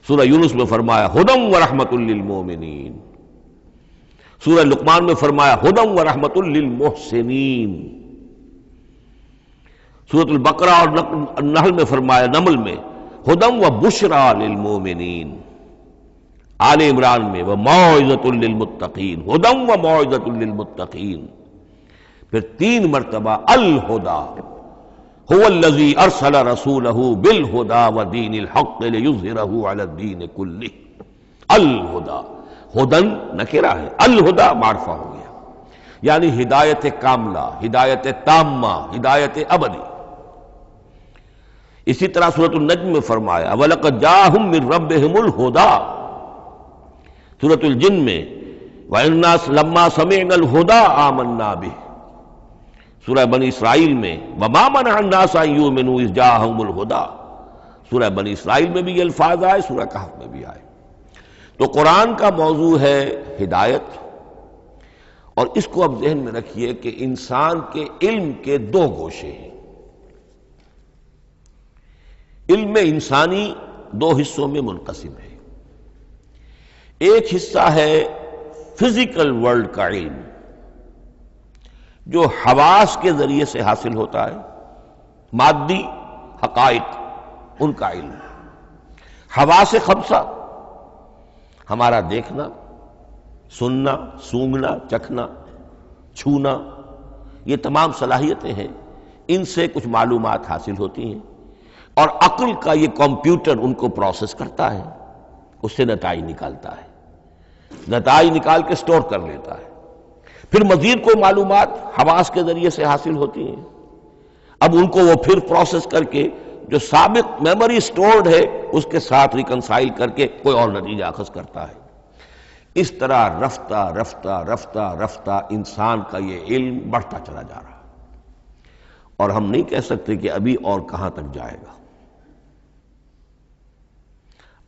سورہ یونس میں فرمایا ھدی ورحمۃ للمؤمنین. سورہ لقمان میں فرمایا ھدی ورحمۃ للمحسنین. سورۃ البقرہ اور نحل میں فرمایا، نمل میں ھدی وبشریٰ للمؤمنین. آل عمران میں وموعظۃ للمتقین، ھدی وموعظۃ للمتقین. پھر 3 مرتبہ الہدی هو الذی ارسل رسولہ بالہدی ودین الحق لیظہرہ علی الدین کلہ. الہدی، ہدن نکرہ ہے، الہدی معرفہ ہو گیا، یعنی ہدایت کاملہ، ہدایت تامہ، ہدایت ابدی. اسی طرح سورۃ النجم میں فرمایا وَلَقَدْ جَاءَهُم مِّن رَّبِّهِمُ الْهُدَىٰ. سورۃ الجن میں وَإِنَّا لَمَّا سَمِعْنَا الْهُدَىٰ آمَنَّا بِهِ. سورہ بنی اسرائیل میں وَمَا مَنَعَ النَّاسَ أَن يُؤْمِنُوا إِذْ جَاءَهُمُ الْهُدَىٰ. سورہ بنی اسرائیل میں بھی یہ الفاظ آئے، سورہ کہف میں بھی آئے. تو قرآن کا موضوع ہے ہدایت، اور اس کو اب ذہن میں رکھیے کہ انسان کے علم کے 2 گوشے ہیں. علم انسانی 2 حصوں میں منقسم ہے. ایک حصہ ہے فزیکل ورلڈ کا علم جو حواس کے ذریعے سے حاصل ہوتا ہے، مادی حقائق ان کا علم. حواس 5 ہمارا دیکھنا، سننا، سونگھنا، چکھنا، چھونا، یہ تمام صلاحیتیں ہیں، ان سے کچھ معلومات حاصل ہوتی ہیں اور عقل کا یہ کمپیوٹر ان کو پروسیس کرتا ہے، اس سے نتائج نکالتا ہے، نتائج نکال کے سٹور کر لیتا ہے. پھر مزید کوئی معلومات حواس کے ذریعے سے حاصل ہوتی ہیں، اب ان کو وہ پھر پروسیس کر کے جو سابق میموری سٹورڈ ہے اس کے ساتھ ریکنسائل کر کے کوئی اور نتیجہ اخذ کرتا ہے. اس طرح رفتہ رفتہ رفتہ رفتہ انسان کا یہ علم بڑھتا چلا جا رہا ہے، اور ہم نہیں کہہ سکتے کہ ابھی اور کہاں تک جائے گا.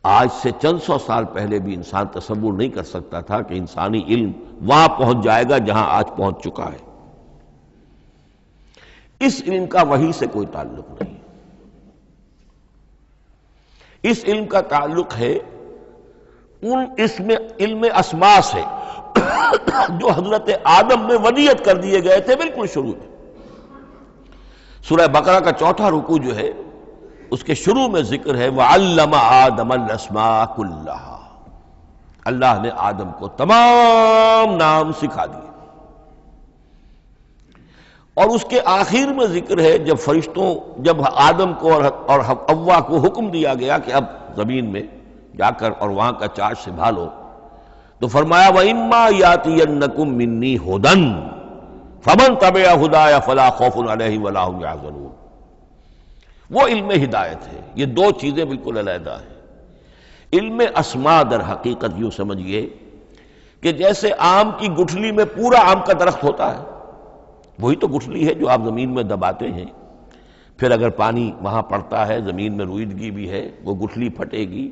آج سے چند 100 سال پہلے بھی انسان تصور نہیں کر سکتا تھا کہ انسانی علم وہاں پہنچ جائے گا جہاں آج پہنچ چکا ہے. اس علم کا وحی سے کوئی تعلق نہیں، اس علم کا تعلق ہے اس میں علم اسماء سے جو حضرت آدم میں ودیعت کر دیے گئے تھے بالکل شروع میں. سورہ بقرہ کا 4واں رکوع جو ہے اس کے شروع میں ذکر ہے وَعَلَّمَ آدَمَ الْأَسْمَاءَ كُلَّهَا. اللہ نے آدم کو تمام نام سکھا دیے. اور اس کے آخر میں ذکر ہے جب فرشتوں، جب آدم کو اور حوا کو حکم دیا گیا کہ اب زمین میں جا کر اور وہاں کا چارج سنبھالو، تو فرمایا وَإِمَّا يَأْتِيَنَّكُم مِّنِّي هُدًى فَمَن تَبِعَ هُدَايَ فَلَا خَوْفٌ عَلَيْهِمْ وَلَا هُمْ يَحْزَنُونَ. وہ علم ہدایت ہے. یہ 2 چیزیں بالکل علیحدہ ہیں. علم اسماء در حقیقت یوں سمجھیے کہ جیسے آم کی گٹھلی میں پورا آم کا درخت ہوتا ہے، وہی تو گٹھلی ہے جو آپ زمین میں دباتے ہیں، پھر اگر پانی وہاں پڑتا ہے، زمین میں روئیدگی بھی ہے، وہ گٹھلی پھٹے گی،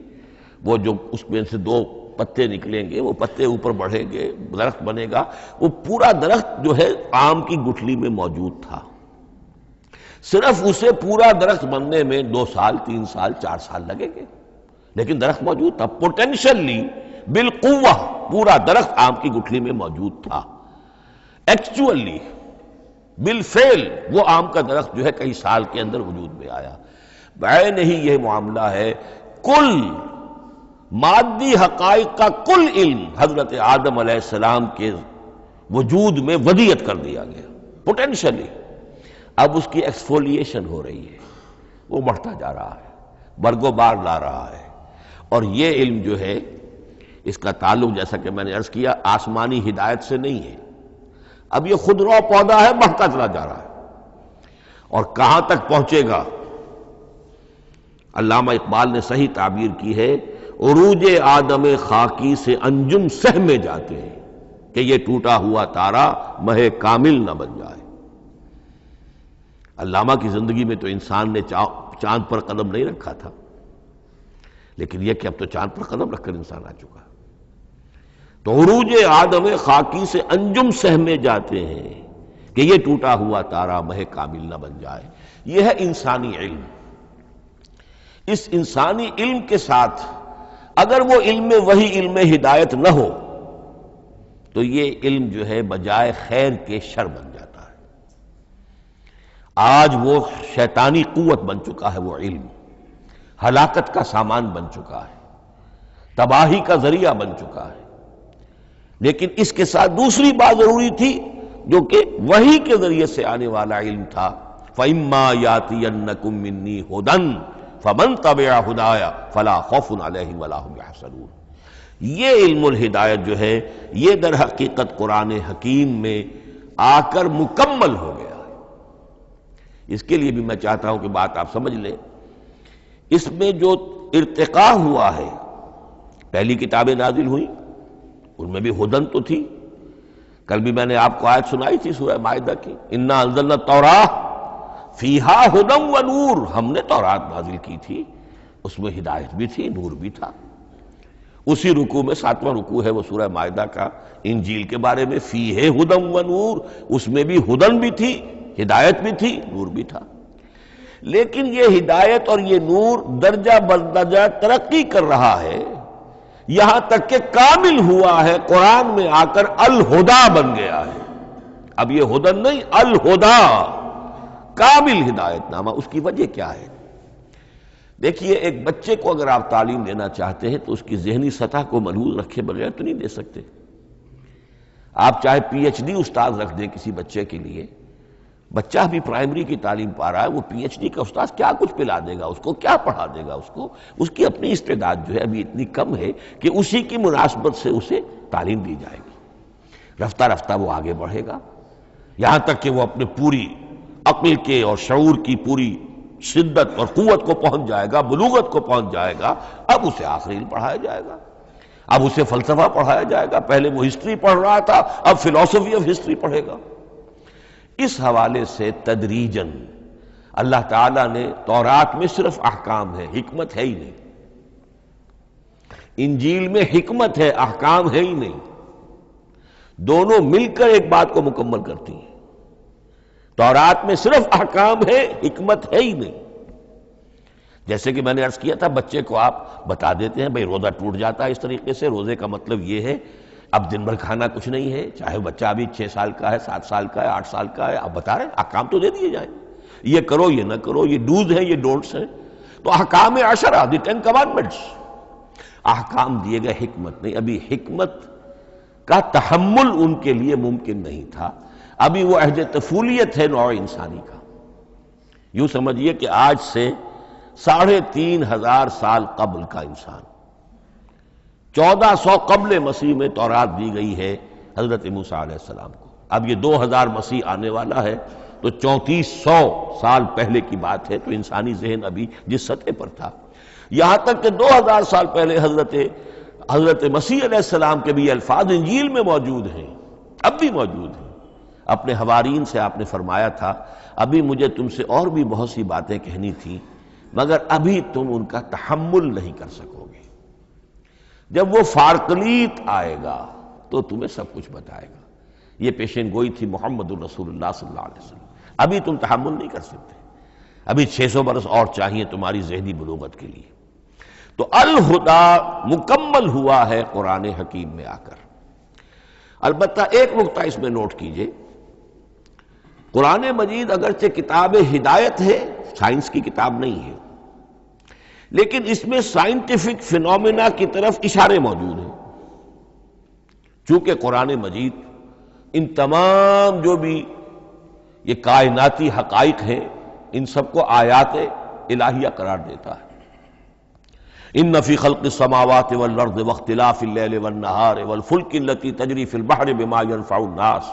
وہ جو اس میں سے دو پتے نکلیں گے، وہ پتے اوپر بڑھیں گے، درخت بنے گا۔ وہ پورا درخت جو ہے آم کی گٹھلی میں موجود تھا، صرف اسے پورا درخت بننے میں 2 سال 3 سال 4 سال لگیں گے، لیکن درخت موجود تھا، پوٹینشلی بالقوہ پورا درخت آم کی گٹھلی میں موجود تھا۔ ایکچولی بالفعل وہ آم کا درخت جو ہے کئی سال کے اندر وجود میں آیا۔ بعین ہی یہ معاملہ ہے، کل مادی حقائق کا کل علم حضرت آدم علیہ السلام کے وجود میں ودیعت کر دیا گیا پوٹینشلی۔ اب اس کی ایکسفولیشن ہو رہی ہے، وہ بڑھتا جا رہا ہے، برگ و بار لا رہا ہے، اور یہ علم جو ہے اس کا تعلق جیسا کہ میں نے عرض کیا آسمانی ہدایت سے نہیں ہے، اب یہ خود رو پودا ہے، بڑھتا چلا جا رہا ہے، اور کہاں تک پہنچے گا؟ علامہ اقبال نے صحیح تعبیر کی ہے، عروج آدم خاکی سے انجم سہمے جاتے ہیں کہ یہ ٹوٹا ہوا تارا مہ کامل نہ بن جائے۔ علامہ کی زندگی میں تو انسان نے چاند پر قدم نہیں رکھا تھا، لیکن یہ کہ اب تو چاند پر قدم رکھ کر انسان آ چکا۔ تو عروج آدم خاکی سے انجم سہمے جاتے ہیں کہ یہ ٹوٹا ہوا تارا مہ کامل نہ بن جائے۔ یہ ہے انسانی علم۔ اس انسانی علم کے ساتھ اگر وہ علم وہی علم ہدایت نہ ہو تو یہ علم جو ہے بجائے خیر کے شر بن جاتا ہے۔ آج وہ شیطانی قوت بن چکا ہے، وہ علم ہلاکت کا سامان بن چکا ہے، تباہی کا ذریعہ بن چکا ہے۔ لیکن اس کے ساتھ دوسری بات ضروری تھی جو کہ وحی کے ذریعے سے آنے والا علم تھا، فَإِمَّا يَأْتِيَنَّكُم مِّنِّي هُدًى فَمَن تَبِعَ هُدَايَ فَلَا خَوْفٌ عَلَيْهِمْ وَلَا هُمْ يَحْزَنُونَ۔ یہ علم الہدایت جو ہے یہ در حقیقت قرآن حکیم میں آ کر مکمل ہو گیا ہے۔ اس کے لیے بھی میں چاہتا ہوں کہ بات آپ سمجھ لیں، اس میں جو ارتقاء ہوا ہے، پہلی کتابیں نازل ہوئیں ان میں بھی ہدن تو تھی، کل بھی میں نے آپ کو آیت سنائی تھی سورہ مائدہ کی، انا انزلنا التوراۃ فیہا ھدی و نور، ہم نے تورات نازل کی تھی، اس میں ہدایت بھی تھی، نور بھی تھا۔ اسی رکوع میں 7واں رکوع ہے وہ سورہ مائدہ کا، انجیل کے بارے میں، فیہ ھدی و نور، اس میں بھی ہدن بھی تھی، ہدایت بھی تھی، نور بھی تھا۔ لیکن یہ ہدایت اور یہ نور درجہ بدرجہ ترقی کر رہا ہے، یہاں تک کہ کامل ہوا ہے، قرآن میں آ کر الہدا بن گیا ہے۔ اب یہ ہدن نہیں، الہدا، کامل ہدایت نامہ۔ اس کی وجہ کیا ہے؟ دیکھیے، ایک بچے کو اگر آپ تعلیم دینا چاہتے ہیں تو اس کی ذہنی سطح کو ملحوظ رکھے بغیر تو نہیں دے سکتے۔ آپ چاہے پی ایچ ڈی استاذ رکھ دیں کسی بچے کے لیے، بچہ بھی پرائمری کی تعلیم پا رہا ہے، وہ پی ایچ ڈی کا استاذ کیا کچھ پلا دے گا اس کو، کیا پڑھا دے گا اس کو؟ اس کی اپنی استعداد جو ہے ابھی اتنی کم ہے کہ اسی کی مناسبت سے اسے تعلیم دی جائے گی، رفتہ رفتہ وہ آگے بڑھے گا، یہاں تک کہ وہ اپنے پوری عقل کے اور شعور کی پوری شدت اور قوت کو پہنچ جائے گا، بلوغت کو پہنچ جائے گا۔ اب اسے آخری علم پڑھایا جائے گا، اب اسے فلسفہ پڑھایا جائے گا، پہلے وہ ہسٹری پڑھ رہا تھا، اب فلسفی آف ہسٹری پڑھے گا۔ اس حوالے سے تدریجاً اللہ تعالیٰ نے تورات میں صرف احکام ہے، حکمت ہے ہی نہیں، انجیل میں حکمت ہے، احکام ہے ہی نہیں، دونوں مل کر ایک بات کو مکمل کرتی ہیں۔ تورات میں صرف احکام ہے، حکمت ہے ہی نہیں۔ جیسے کہ میں نے عرض کیا تھا، بچے کو آپ بتا دیتے ہیں بھئی روزہ ٹوٹ جاتا ہے اس طریقے سے، روزے کا مطلب یہ ہے اب دن بھر کھانا کچھ نہیں ہے، چاہے بچہ ابھی 6 سال کا ہے، 7 سال کا ہے، 8 سال کا ہے، آپ بتا رہے ہیں، احکام تو دے دیے جائیں، یہ کرو یہ نہ کرو، یہ ڈوز ہیں یہ ڈونٹس ہیں۔ تو احکام عشرہ، دی 10 کمانڈمنٹس، احکام دیے گئے، حکمت نہیں۔ ابھی حکمت کا تحمل ان کے لیے ممکن نہیں تھا، ابھی وہ عہد طفولیت ہے نوع انسانی کا۔ یوں سمجھیے کہ آج سے 3500 سال قبل کا انسان، 1400 قبل مسیح میں تورات دی گئی ہے حضرت موسیٰ علیہ السلام کو۔ اب یہ 2000 مسیح آنے والا ہے تو 3400 سال پہلے کی بات ہے، تو انسانی ذہن ابھی جس سطح پر تھا، یہاں تک کہ 2000 سال پہلے حضرت حضرت مسیح علیہ السلام کے بھی الفاظ انجیل میں موجود ہیں، اب بھی موجود ہیں۔ اپنے حوارین سے آپ نے فرمایا تھا ابھی مجھے تم سے اور بھی بہت سی باتیں کہنی تھیں مگر ابھی تم ان کا تحمل نہیں کر سکو گے، جب وہ فارقلیت آئے گا تو تمہیں سب کچھ بتائے گا۔ یہ پیشین گوئی تھی محمد الرسول اللہ صلی اللہ علیہ وسلم۔ ابھی تم تحمل نہیں کر سکتے، ابھی 600 برس اور چاہیے تمہاری ذہنی بلوغت کے لیے۔ تو الہدا مکمل ہوا ہے قرآن حکیم میں آ کر۔ البتہ ایک نقطہ اس میں نوٹ کیجئے، قرآن مجید اگرچہ کتاب ہدایت ہے، سائنس کی کتاب نہیں ہے، لیکن اس میں سائنٹیفک فینومینا کی طرف اشارے موجود ہیں۔ چونکہ قرآن مجید ان تمام جو بھی یہ کائناتی حقائق ہیں ان سب کو آیات الہیہ قرار دیتا ہے۔ ان فی خلق السماوات والارض واختلاف اللیل والنہار والفلک التی تجری فی البحر بما ينفع الناس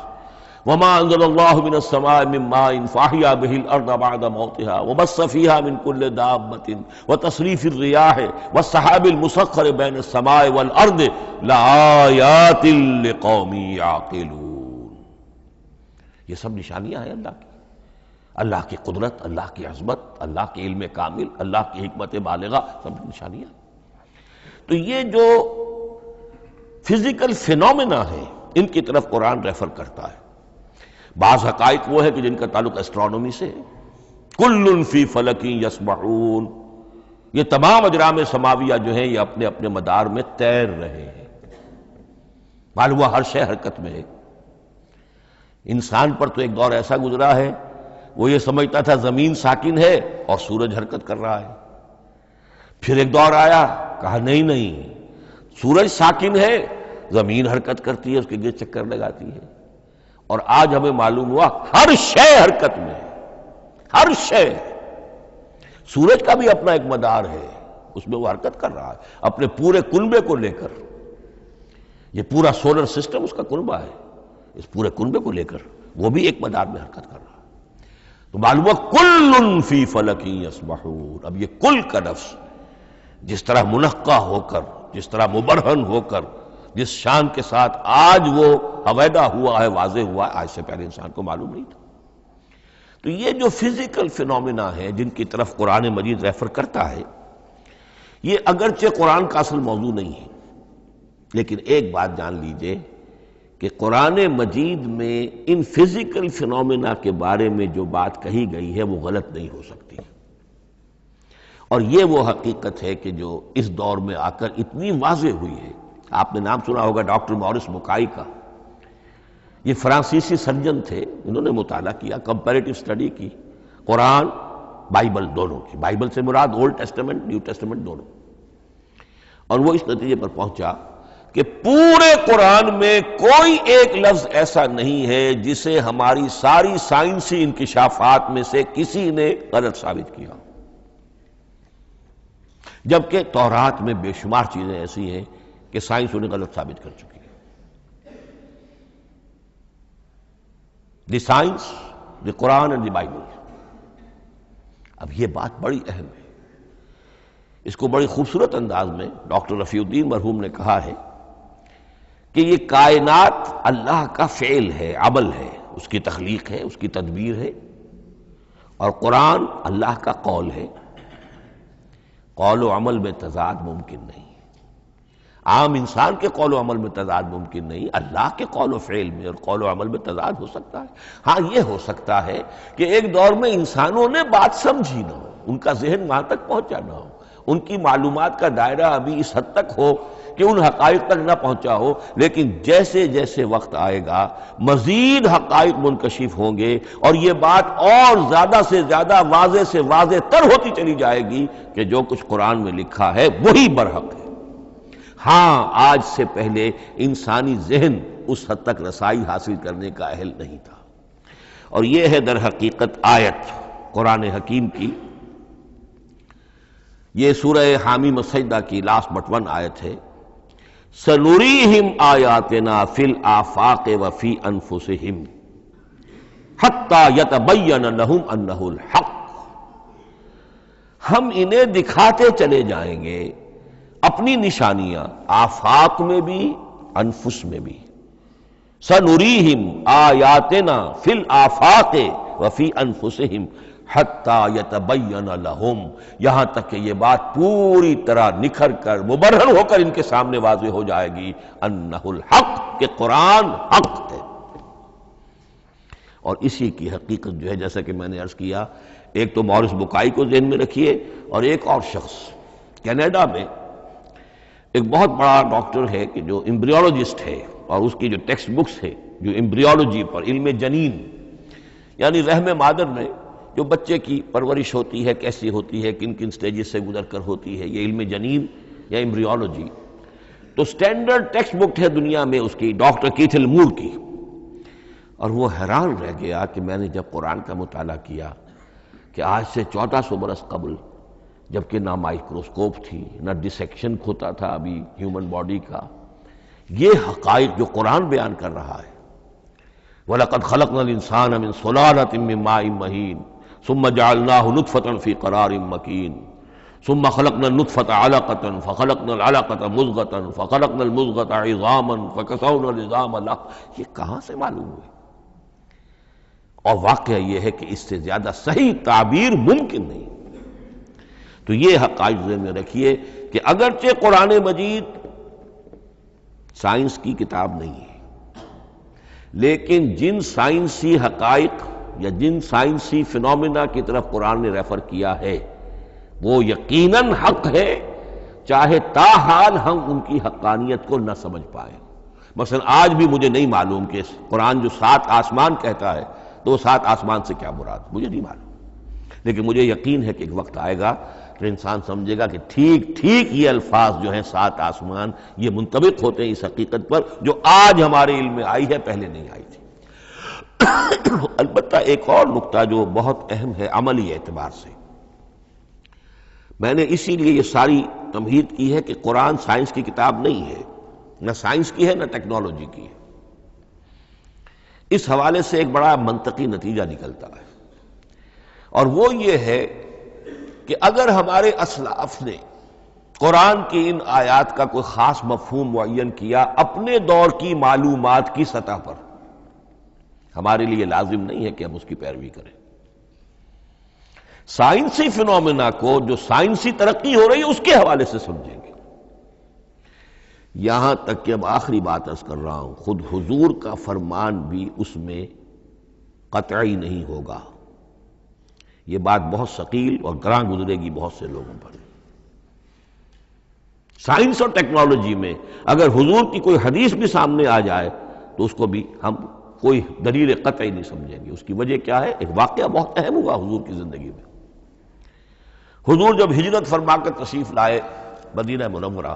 وما انزل اللہ من السماء من ماء فاحیا به الارض بعد موتها وبث فیہا من کل دابۃ وتصریف الرياح والسحاب المسخر بین السماء والارض لآیات لقوم یعقلون۔ یہ سب نشانیاں ہیں اللہ کی، اللہ کی قدرت، اللہ کی عظمت، اللہ کے علم کامل، اللہ کی حکمت بالغہ، سب نشانیاں۔ تو یہ جو فزیکل فینومینا ہے ان کی طرف قرآن ریفر کرتا ہے۔ بعض حقائق وہ ہے کہ جن کا تعلق اسٹرانومی سے ہے، کل فی فلک یسبحون، یہ تمام اجرام سماویہ جو ہیں یہ اپنے اپنے مدار میں تیر رہے ہیں، معلوم ہوا ہر شے حرکت میں ہے۔ انسان پر تو ایک دور ایسا گزرا ہے وہ یہ سمجھتا تھا زمین ساکن ہے اور سورج حرکت کر رہا ہے، پھر ایک دور آیا کہا نہیں نہیں، سورج ساکن ہے، زمین حرکت کرتی ہے، اس کے گرد چکر لگاتی ہے، اور آج ہمیں معلوم ہوا ہر شے حرکت میں ہے، ہر شے۔ سورج کا بھی اپنا ایک مدار ہے، اس میں وہ حرکت کر رہا ہے اپنے پورے کنبے کو لے کر، یہ پورا سولر سسٹم اس کا کنبہ ہے، اس پورے کنبے کو لے کر وہ بھی ایک مدار میں حرکت کر رہا ہے۔ تو معلوم ہوا کل فی فلک یسبحون۔ اب یہ کل کا لفظ جس طرح منقع ہو کر، جس طرح مبرہن ہو کر، جس شان کے ساتھ آج وہ حویدہ ہوا ہے، واضح ہوا ہے، آج سے پہلے انسان کو معلوم نہیں تھا۔ تو یہ جو فزیکل فینومینا ہے جن کی طرف قرآن مجید ریفر کرتا ہے، یہ اگرچہ قرآن کا اصل موضوع نہیں ہے، لیکن ایک بات جان لیجئے کہ قرآن مجید میں ان فزیکل فینومینا کے بارے میں جو بات کہی گئی ہے وہ غلط نہیں ہو سکتی، اور یہ وہ حقیقت ہے کہ جو اس دور میں آ کر اتنی واضح ہوئی ہے۔ آپ نے نام سنا ہوگا ڈاکٹر مورس مکائی کا، یہ فرانسیسی سرجن تھے، انہوں نے مطالعہ کیا، کمپیریٹو اسٹڈی کی قرآن بائبل دونوں کی، بائبل سے مراد اولڈ ٹیسٹمنٹ نیو ٹیسٹمنٹ دونوں، اور وہ اس نتیجے پر پہنچا کہ پورے قرآن میں کوئی ایک لفظ ایسا نہیں ہے جسے ہماری ساری سائنسی انکشافات میں سے کسی نے غلط ثابت کیا، جبکہ تورات میں بے شمار چیزیں ایسی ہیں کہ سائنس انہیں غلط ثابت کر چکی ہے۔ The science, the Quran and the Bible. اب یہ بات بڑی اہم ہے، اس کو بڑی خوبصورت انداز میں ڈاکٹر رفیع الدین مرحوم نے کہا ہے کہ یہ کائنات اللہ کا فعل ہے، عمل ہے، اس کی تخلیق ہے، اس کی تدبیر ہے، اور قرآن اللہ کا قول ہے۔ قول و عمل میں تضاد ممکن نہیں، عام انسان کے قول و عمل میں تضاد ممکن نہیں، اللہ کے قول و فعل میں اور قول و عمل میں تضاد ہو سکتا ہے۔ ہاں یہ ہو سکتا ہے کہ ایک دور میں انسانوں نے بات سمجھی نہ ہو، ان کا ذہن وہاں تک پہنچا نہ ہو، ان کی معلومات کا دائرہ ابھی اس حد تک ہو کہ ان حقائق تک نہ پہنچا ہو، لیکن جیسے جیسے وقت آئے گا مزید حقائق منکشف ہوں گے اور یہ بات اور زیادہ سے زیادہ واضح سے واضح تر ہوتی چلی جائے گی کہ جو کچھ قرآن میں لکھا ہے وہی برحق ہے۔ ہاں آج سے پہلے انسانی ذہن اس حد تک رسائی حاصل کرنے کا اہل نہیں تھا، اور یہ ہے در حقیقت آیت قرآن حکیم کی۔ یہ سورہ حامیم السجدہ کی لاسٹ بٹ ون آیت ہے، سَنُرِيهِمْ آیاتنا فِي الْآفَاقِ وَفِي أَنفُسِهِمْ حَتَّى يَتَبَيَّنَ لَهُمْ أَنَّهُ الْحَقُّ۔ ہم انہیں دکھاتے چلے جائیں گے اپنی نشانیاں آفاق میں بھی انفس میں بھی. سنریہم آیاتنا فی الآفاق وفی انفسہم حتی یتبین لہم، یہاں تک کہ یہ بات پوری طرح نکھر کر مبرہن ہو کر ان کے سامنے واضح ہو جائے گی انہ الحق، کہ قرآن حق ہے. اور اسی کی حقیقت جو ہے جیسا کہ میں نے عرض کیا، ایک تو مورس بکائی کو ذہن میں رکھیے، اور ایک اور شخص کینیڈا میں ایک بہت بڑا ڈاکٹر ہے کہ جو ایمبریولوجسٹ ہے، اور اس کی جو ٹیکسٹ بکس ہے جو ایمبریولوجی پر، علم جنین یعنی رحم مادر میں جو بچے کی پرورش ہوتی ہے کیسی ہوتی ہے، کن کن سٹیجز سے گزر کر ہوتی ہے، یہ علم جنین یا ایمبریولوجی. تو سٹینڈرڈ ٹیکسٹ بک ہے دنیا میں اس کی، ڈاکٹر کیتھل مور کی. اور وہ حیران رہ گیا کہ میں نے جب قرآن کا مطالعہ کیا کہ آج سے 1400 برس قبل، جبکہ نہ مائکروسکوپ تھی نہ ڈسیکشن ہوتا تھا ابھی ہیومن باڈی کا، یہ حقائق جو قرآن بیان کر رہا ہے، وَلَقَدْ خَلَقْنَا الْإِنسَانَ مِنْ صُلَالَةٍ مِّن مَّاءٍ مَّهِينٍ ثُمَّ جَعَلْنَاهُ نُطْفَةً فِي قَرَارٍ مَّكِينٍ ثُمَّ خَلَقْنَا النُّطْفَةَ عَلَقَةً فَخَلَقْنَا الْعَلَقَةَ مُضْغَةً فَخَلَقْنَا الْمُضْغَةَ عِظَامًا فَكَسَوْنَا الْعِظَامَ لَحْمًا. یہ کہاں سے معلوم ہوئے؟ اور واقعہ یہ ہے کہ اس سے زیادہ صحیح تعبیر ممکن نہیں. تو یہ حقائق ذہن میں رکھیے کہ اگرچہ قرآن مجید سائنس کی کتاب نہیں ہے، لیکن جن سائنسی حقائق یا جن سائنسی فینومینا کی طرف قرآن نے ریفر کیا ہے وہ یقیناً حق ہے، چاہے تاحال ہم ان کی حقانیت کو نہ سمجھ پائیں. مثلا آج بھی مجھے نہیں معلوم کہ قرآن جو 7 آسمان کہتا ہے تو وہ 7 آسمان سے کیا مراد، مجھے نہیں معلوم. لیکن مجھے یقین ہے کہ ایک وقت آئے گا کہ انسان سمجھے گا کہ ٹھیک ٹھیک یہ الفاظ جو ہیں 7 آسمان یہ منطبق ہوتے ہیں اس حقیقت پر جو آج ہمارے علم میں آئی ہے، پہلے نہیں آئی تھی. البتہ ایک اور نقطہ جو بہت اہم ہے عملی اعتبار سے، میں نے اسی لیے یہ ساری تمہید کی ہے کہ قرآن سائنس کی کتاب نہیں ہے، نہ سائنس کی ہے نہ ٹیکنالوجی کی ہے. اس حوالے سے ایک بڑا منطقی نتیجہ نکلتا ہے، اور وہ یہ ہے کہ اگر ہمارے اسلاف نے قرآن کی ان آیات کا کوئی خاص مفہوم معین کیا اپنے دور کی معلومات کی سطح پر، ہمارے لیے لازم نہیں ہے کہ ہم اس کی پیروی کریں. سائنسی فینومینا کو جو سائنسی ترقی ہو رہی ہے اس کے حوالے سے سمجھیں گے. یہاں تک کہ اب آخری بات عرض کر رہا ہوں، خود حضور کا فرمان بھی اس میں قطعی نہیں ہوگا. یہ بات بہت ثقیل اور گراں گزرے گی بہت سے لوگوں پر. سائنس اور ٹیکنالوجی میں اگر حضور کی کوئی حدیث بھی سامنے آ جائے تو اس کو بھی ہم کوئی دلیل قطعی نہیں سمجھیں گے. اس کی وجہ کیا ہے؟ ایک واقعہ بہت اہم ہوا حضور کی زندگی میں. حضور جب ہجرت فرما کر تشریف لائے مدینہ منورہ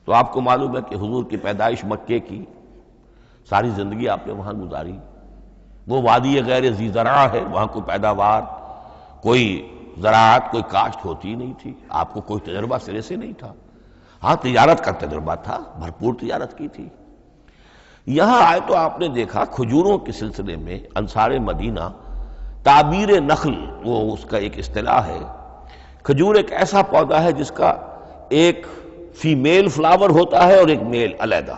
تو آپ کو معلوم ہے کہ حضور کی پیدائش مکے کی، ساری زندگی آپ نے وہاں گزاری. وہ وادی غیر ذی زرع ہے، وہاں کوئی پیداوار، کوئی زراعت، کوئی کاشت ہوتی نہیں تھی. آپ کو کوئی تجربہ سرے سے نہیں تھا. ہاں تجارت کا تجربہ تھا، بھرپور تجارت کی تھی. یہاں آئے تو آپ نے دیکھا کھجوروں کے سلسلے میں انصار مدینہ تعبیر نخل، وہ اس کا ایک اصطلاح ہے. کھجور ایک ایسا پودا ہے جس کا ایک فیمیل فلاور ہوتا ہے اور ایک میل علیحدہ.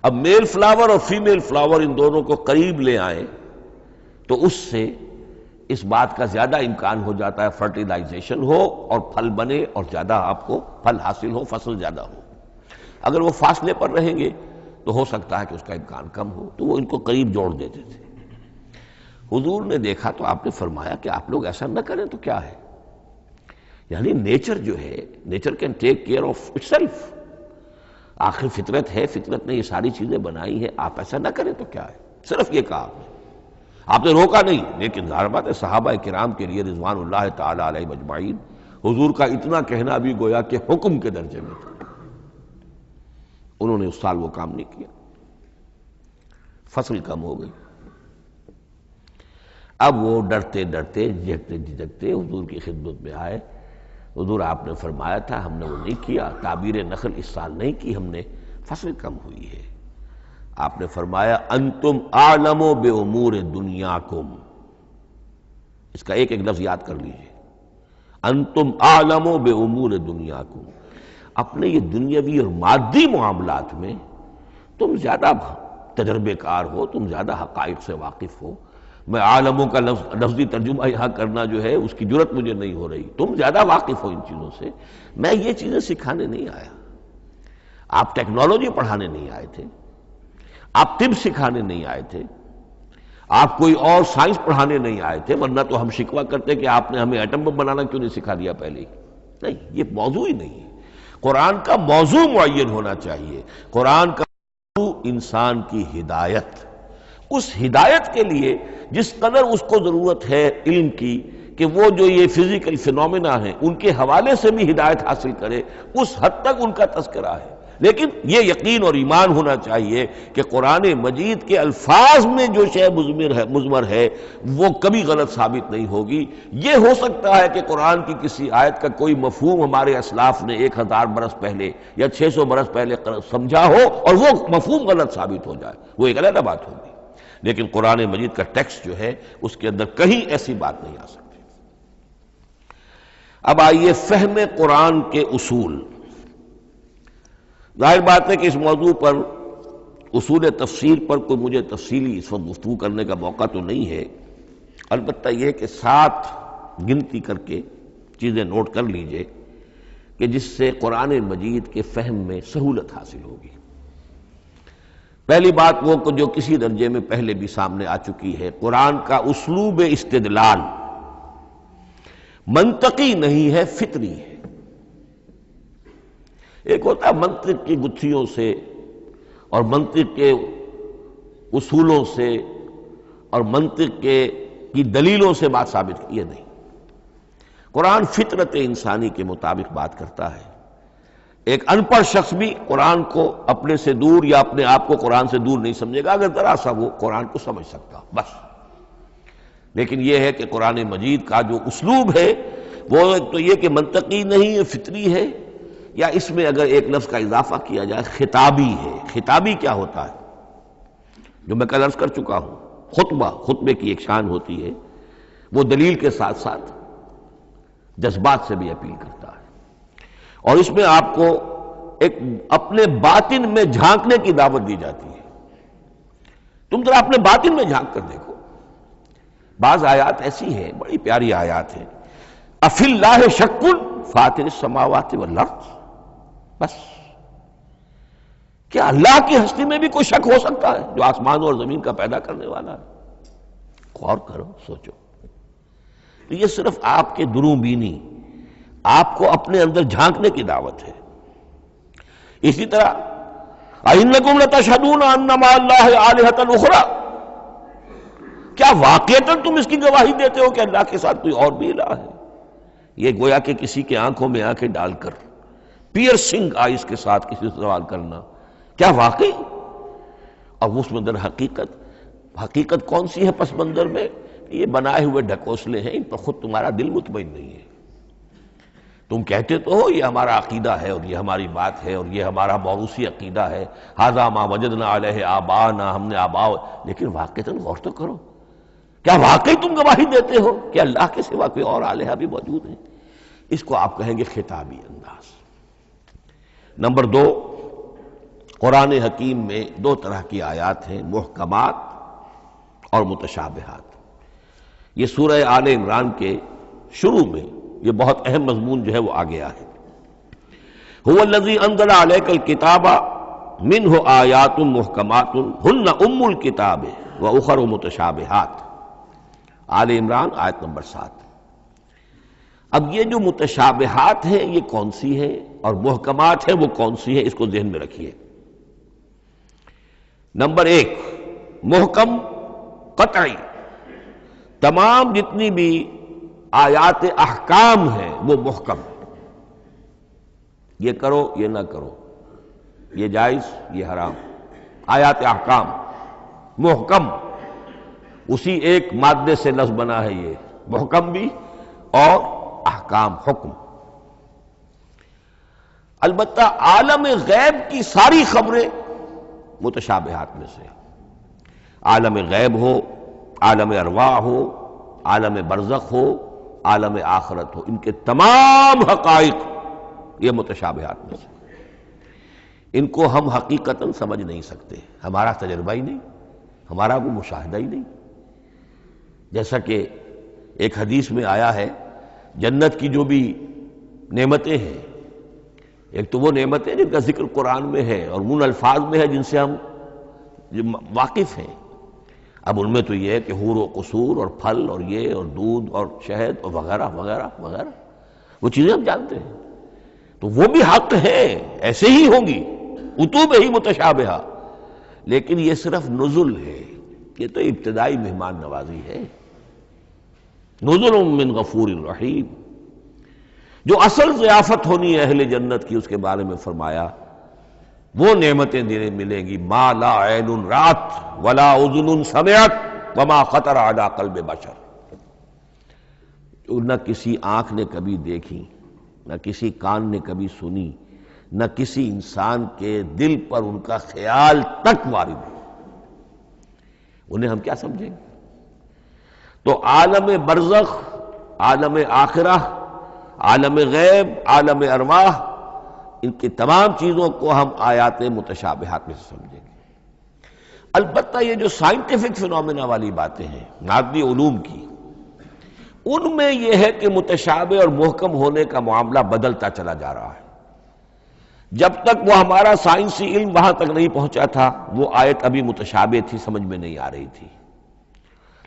اب میل فلاور اور فیمیل فلاور ان دونوں کو قریب لے آئیں تو اس سے اس بات کا زیادہ امکان ہو جاتا ہے فرٹیلائزیشن ہو اور پھل بنے اور زیادہ آپ کو پھل حاصل ہو، فصل زیادہ ہو. اگر وہ فاصلے پر رہیں گے تو ہو سکتا ہے کہ اس کا امکان کم ہو، تو وہ ان کو قریب جوڑ دیتے تھے. حضور نے دیکھا تو آپ نے فرمایا کہ آپ لوگ ایسا نہ کریں تو کیا ہے، یعنی نیچر جو ہے، nature can take care of it self. آخر فطرت ہے، فطرت نے یہ ساری چیزیں بنائی ہیں، آپ ایسا نہ کریں تو کیا ہے. صرف یہ کہا آپ نے روکا نہیں. لیکن ظاہر بات ہے صحابہ کرام کے لیے رضوان اللہ تعالی علیہ اجمعین حضور کا اتنا کہنا بھی گویا کہ حکم کے درجے میں تھا. انہوں نے اس سال وہ کام نہیں کیا، فصل کم ہو گئی. اب وہ ڈرتے ڈرتے جھجکتے جھجکتے حضور کی خدمت میں آئے. حضور آپ نے فرمایا تھا ہم نے وہ نہیں کیا، تعبیر نخل اس سال نہیں کی ہم نے، فصل کم ہوئی ہے. آپ نے فرمایا انتم اعلم بامور دنیاکم. اس کا ایک ایک لفظ یاد کر لیجئے. انتم اعلم بامور دنیاکم، اپنے یہ دنیاوی اور مادی معاملات میں تم زیادہ تجربے کار ہو، تم زیادہ حقائق سے واقف ہو۔ میں عالموں کا لفظی ترجمہ یہاں کرنا جو ہے اس کی جرت مجھے نہیں ہو رہی، تم زیادہ واقف ہو ان چیزوں سے، میں یہ چیزیں سکھانے نہیں آیا۔ آپ ٹیکنالوجی پڑھانے نہیں آئے تھے، آپ طب سکھانے نہیں آئے تھے، آپ کوئی اور سائنس پڑھانے نہیں آئے تھے، ورنہ تو ہم شکوہ کرتے کہ آپ نے ہمیں ایٹم بم بنانا کیوں نہیں سکھا دیا پہلے ہی۔ نہیں، یہ موضوع ہی نہیں ہے۔ قرآن کا موضوع معین ہونا چاہیے۔ قرآن کا موضوع انسان کی ہدایت، اس ہدایت کے لیے جس قدر اس کو ضرورت ہے علم کی کہ وہ جو یہ فزیکل فینومینا ہیں ان کے حوالے سے بھی ہدایت حاصل کرے، اس حد تک ان کا تذکرہ ہے۔ لیکن یہ یقین اور ایمان ہونا چاہیے کہ قرآن مجید کے الفاظ میں جو شے مضمر ہے وہ کبھی غلط ثابت نہیں ہوگی۔ یہ ہو سکتا ہے کہ قرآن کی کسی آیت کا کوئی مفہوم ہمارے اسلاف نے 1000 برس پہلے یا 600 برس پہلے سمجھا ہو اور وہ مفہوم غلط ثابت ہو جائے، وہ ایک علیحدہ بات ہوگی، لیکن قرآن مجید کا ٹیکسٹ جو ہے اس کے اندر کہیں ایسی بات نہیں آ سکتی۔ اب آئیے فہم قرآن کے اصول۔ ظاہر بات ہے کہ اس موضوع پر اصول تفسیر پر کوئی مجھے تفصیلی اس وقت گفتگو کرنے کا موقع تو نہیں ہے، البتہ یہ کہ 7 گنتی کر کے چیزیں نوٹ کر لیجئے کہ جس سے قرآن مجید کے فہم میں سہولت حاصل ہوگی۔ پہلی بات وہ جو کسی درجے میں پہلے بھی سامنے آ چکی ہے، قرآن کا اسلوب استدلال منطقی نہیں ہے، فطری ہے۔ ایک ہوتا ہے منطق کی گتھیوں سے اور منطق کے اصولوں سے اور منطق کی دلیلوں سے بات ثابت کی، یہ نہیں۔ قرآن فطرت انسانی کے مطابق بات کرتا ہے۔ ایک ان پڑھ شخص بھی قرآن کو اپنے سے دور یا اپنے آپ کو قرآن سے دور نہیں سمجھے گا اگر ذرا سا وہ قرآن کو سمجھ سکتا بس۔ لیکن یہ ہے کہ قرآن مجید کا جو اسلوب ہے وہ ایک تو یہ کہ منطقی نہیں ہے، فطری ہے، یا اس میں اگر ایک لفظ کا اضافہ کیا جائے خطابی ہے۔ خطابی کیا ہوتا ہے؟ جو میں کل عرض کر چکا ہوں، خطبے کی ایک شان ہوتی ہے، وہ دلیل کے ساتھ ساتھ جذبات سے بھی اپیل کرتا ہے، اور اس میں آپ کو ایک اپنے باطن میں جھانکنے کی دعوت دی جاتی ہے۔ تم ذرا اپنے باطن میں جھانک کر دیکھو۔ بعض آیات ایسی ہیں، بڑی پیاری آیات ہیں، افی اللہ شک فاطر السماوات والارض، بس کیا اللہ کی ہستی میں بھی کوئی شک ہو سکتا ہے جو آسمان اور زمین کا پیدا کرنے والا ہے؟ غور کرو، سوچو۔ تو یہ صرف آپ کے دروں بینی، آپ کو اپنے اندر جھانکنے کی دعوت ہے۔ اسی طرح اَإِنَّكُمْ لَتَشْهَدُونَ أَنَّ مَعَ اللَّهِ آلِهَةً أُخْرَىٰ، کیا واقعتاً تم اس کی گواہی دیتے ہو کہ اللہ کے ساتھ کوئی اور بھی الہ ہے؟ یہ گویا کہ کسی کے آنکھوں میں آنکھیں ڈال کر پیئرسنگ آئیز کے ساتھ کسی سے سوال کرنا، کیا واقعی؟ اور اس مندر حقیقت کون سی ہے پس منظر میں؟ یہ بنائے ہوئے ڈھکوسلے ہیں، ان پر خود تمہارا دل مطمئن نہیں ہے۔ تم کہتے تو ہو یہ ہمارا عقیدہ ہے اور یہ ہماری بات ہے اور یہ ہمارا موروثی عقیدہ ہے، ھذا ما وجدنا علیہ آباءنا، ہم نے آباء، لیکن واقعتاً غور تو کرو، کیا واقعی تم گواہی دیتے ہو کہ اللہ کے سوا کوئی اور الہ بھی موجود ہے؟ اس کو آپ کہیں گے خطابی انداز۔ نمبر 2، قرآن حکیم میں 2 طرح کی آیات ہیں، محکمات اور متشابہات۔ یہ سورہ آل عمران کے شروع میں یہ بہت اہم مضمون جو ہے وہ آ گیا ہے۔ هو الذی انزل علیک الکتاب منہ آیات محکمات ہن ام الکتاب واخر متشابہات، آل عمران آیت نمبر 7۔ اب یہ جو متشابہات ہیں یہ کون سی ہیں اور محکمات ہیں وہ کون سی ہیں، اس کو ذہن میں رکھیے۔ نمبر 1، محکم قطعی، تمام جتنی بھی آیات احکام ہیں وہ محکم، یہ کرو یہ نہ کرو، یہ جائز یہ حرام، آیات احکام محکم، اسی ایک مادے سے لفظ بنا ہے یہ محکم بھی اور احکام حکم۔ البتہ عالم غیب کی ساری خبریں متشابہات میں سے، عالم غیب ہو، عالم ارواح ہو، عالم برزخ ہو، عالم آخرت ہو، ان کے تمام حقائق یہ متشابہات میں سے، ان کو ہم حقیقتاً سمجھ نہیں سکتے، ہمارا تجربہ ہی نہیں، ہمارا وہ مشاہدہ ہی نہیں۔ جیسا کہ ایک حدیث میں آیا ہے، جنت کی جو بھی نعمتیں ہیں، ایک تو وہ نعمتیں جن کا ذکر قرآن میں ہے اور ان الفاظ میں ہے جن سے ہم واقف ہیں۔ اب ان میں تو یہ ہے کہ حور و قصور اور پھل اور یہ اور دودھ اور شہد اور وغیرہ وغیرہ وغیرہ، وہ چیزیں ہم جانتے ہیں، تو وہ بھی حق ہیں، ایسے ہی ہوں گی، اتوب ہی متشابہہ، لیکن یہ صرف نزل ہے، یہ تو ابتدائی مہمان نوازی ہے۔ نزل من غفور الرحیم، جو اصل ضیافت ہونی ہے اہل جنت کی، اس کے بارے میں فرمایا وہ نعمتیں دینے ملیں گی، ما لا عین رات ولا اذن سمعت وما خطر علی قلب بشر، جو نہ کسی آنکھ نے کبھی دیکھی، نہ کسی کان نے کبھی سنی، نہ کسی انسان کے دل پر ان کا خیال تک وارد ہو، انہیں ہم کیا سمجھیں گے؟ تو عالم برزخ، عالم آخرہ، عالم غیب، عالم ارواح، ان کی تمام چیزوں کو ہم آیات متشابہات میں سے سمجھیں گے۔ البتہ یہ جو سائنٹیفک فنومینا والی باتیں ہیں مادی علوم کی، ان میں یہ ہے کہ متشابہ اور محکم ہونے کا معاملہ بدلتا چلا جا رہا ہے۔ جب تک وہ ہمارا سائنسی علم وہاں تک نہیں پہنچا تھا، وہ آیت ابھی متشابہ تھی، سمجھ میں نہیں آ رہی تھی،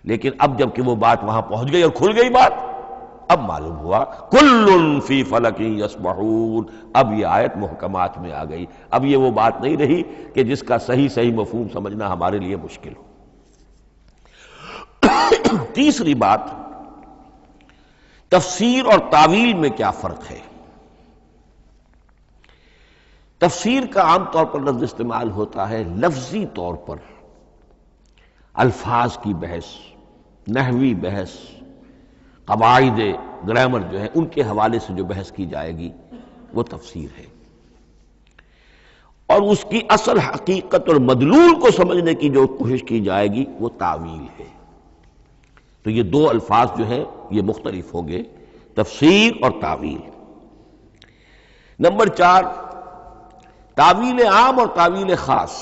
لیکن اب جب کہ وہ بات وہاں پہنچ گئی اور کھل گئی بات، اب معلوم ہوا کل فی فلک یسبحون، اب یہ آیت محکمات میں آ گئی، اب یہ وہ بات نہیں رہی کہ جس کا صحیح مفہوم سمجھنا ہمارے لیے مشکل ہو۔ تیسری بات، تفسیر اور تعویل میں کیا فرق ہے؟ تفسیر کا عام طور پر لفظ استعمال ہوتا ہے لفظی طور پر، الفاظ کی بحث، نحوی بحث، قواعد گرامر جو ہے ان کے حوالے سے جو بحث کی جائے گی وہ تفسیر ہے، اور اس کی اصل حقیقت اور مدلول کو سمجھنے کی جو کوشش کی جائے گی وہ تعویل ہے۔ تو یہ دو الفاظ جو ہیں یہ مختلف ہوں گے، تفسیر اور تعویل۔ نمبر 4، تعویل عام اور تعویل خاص،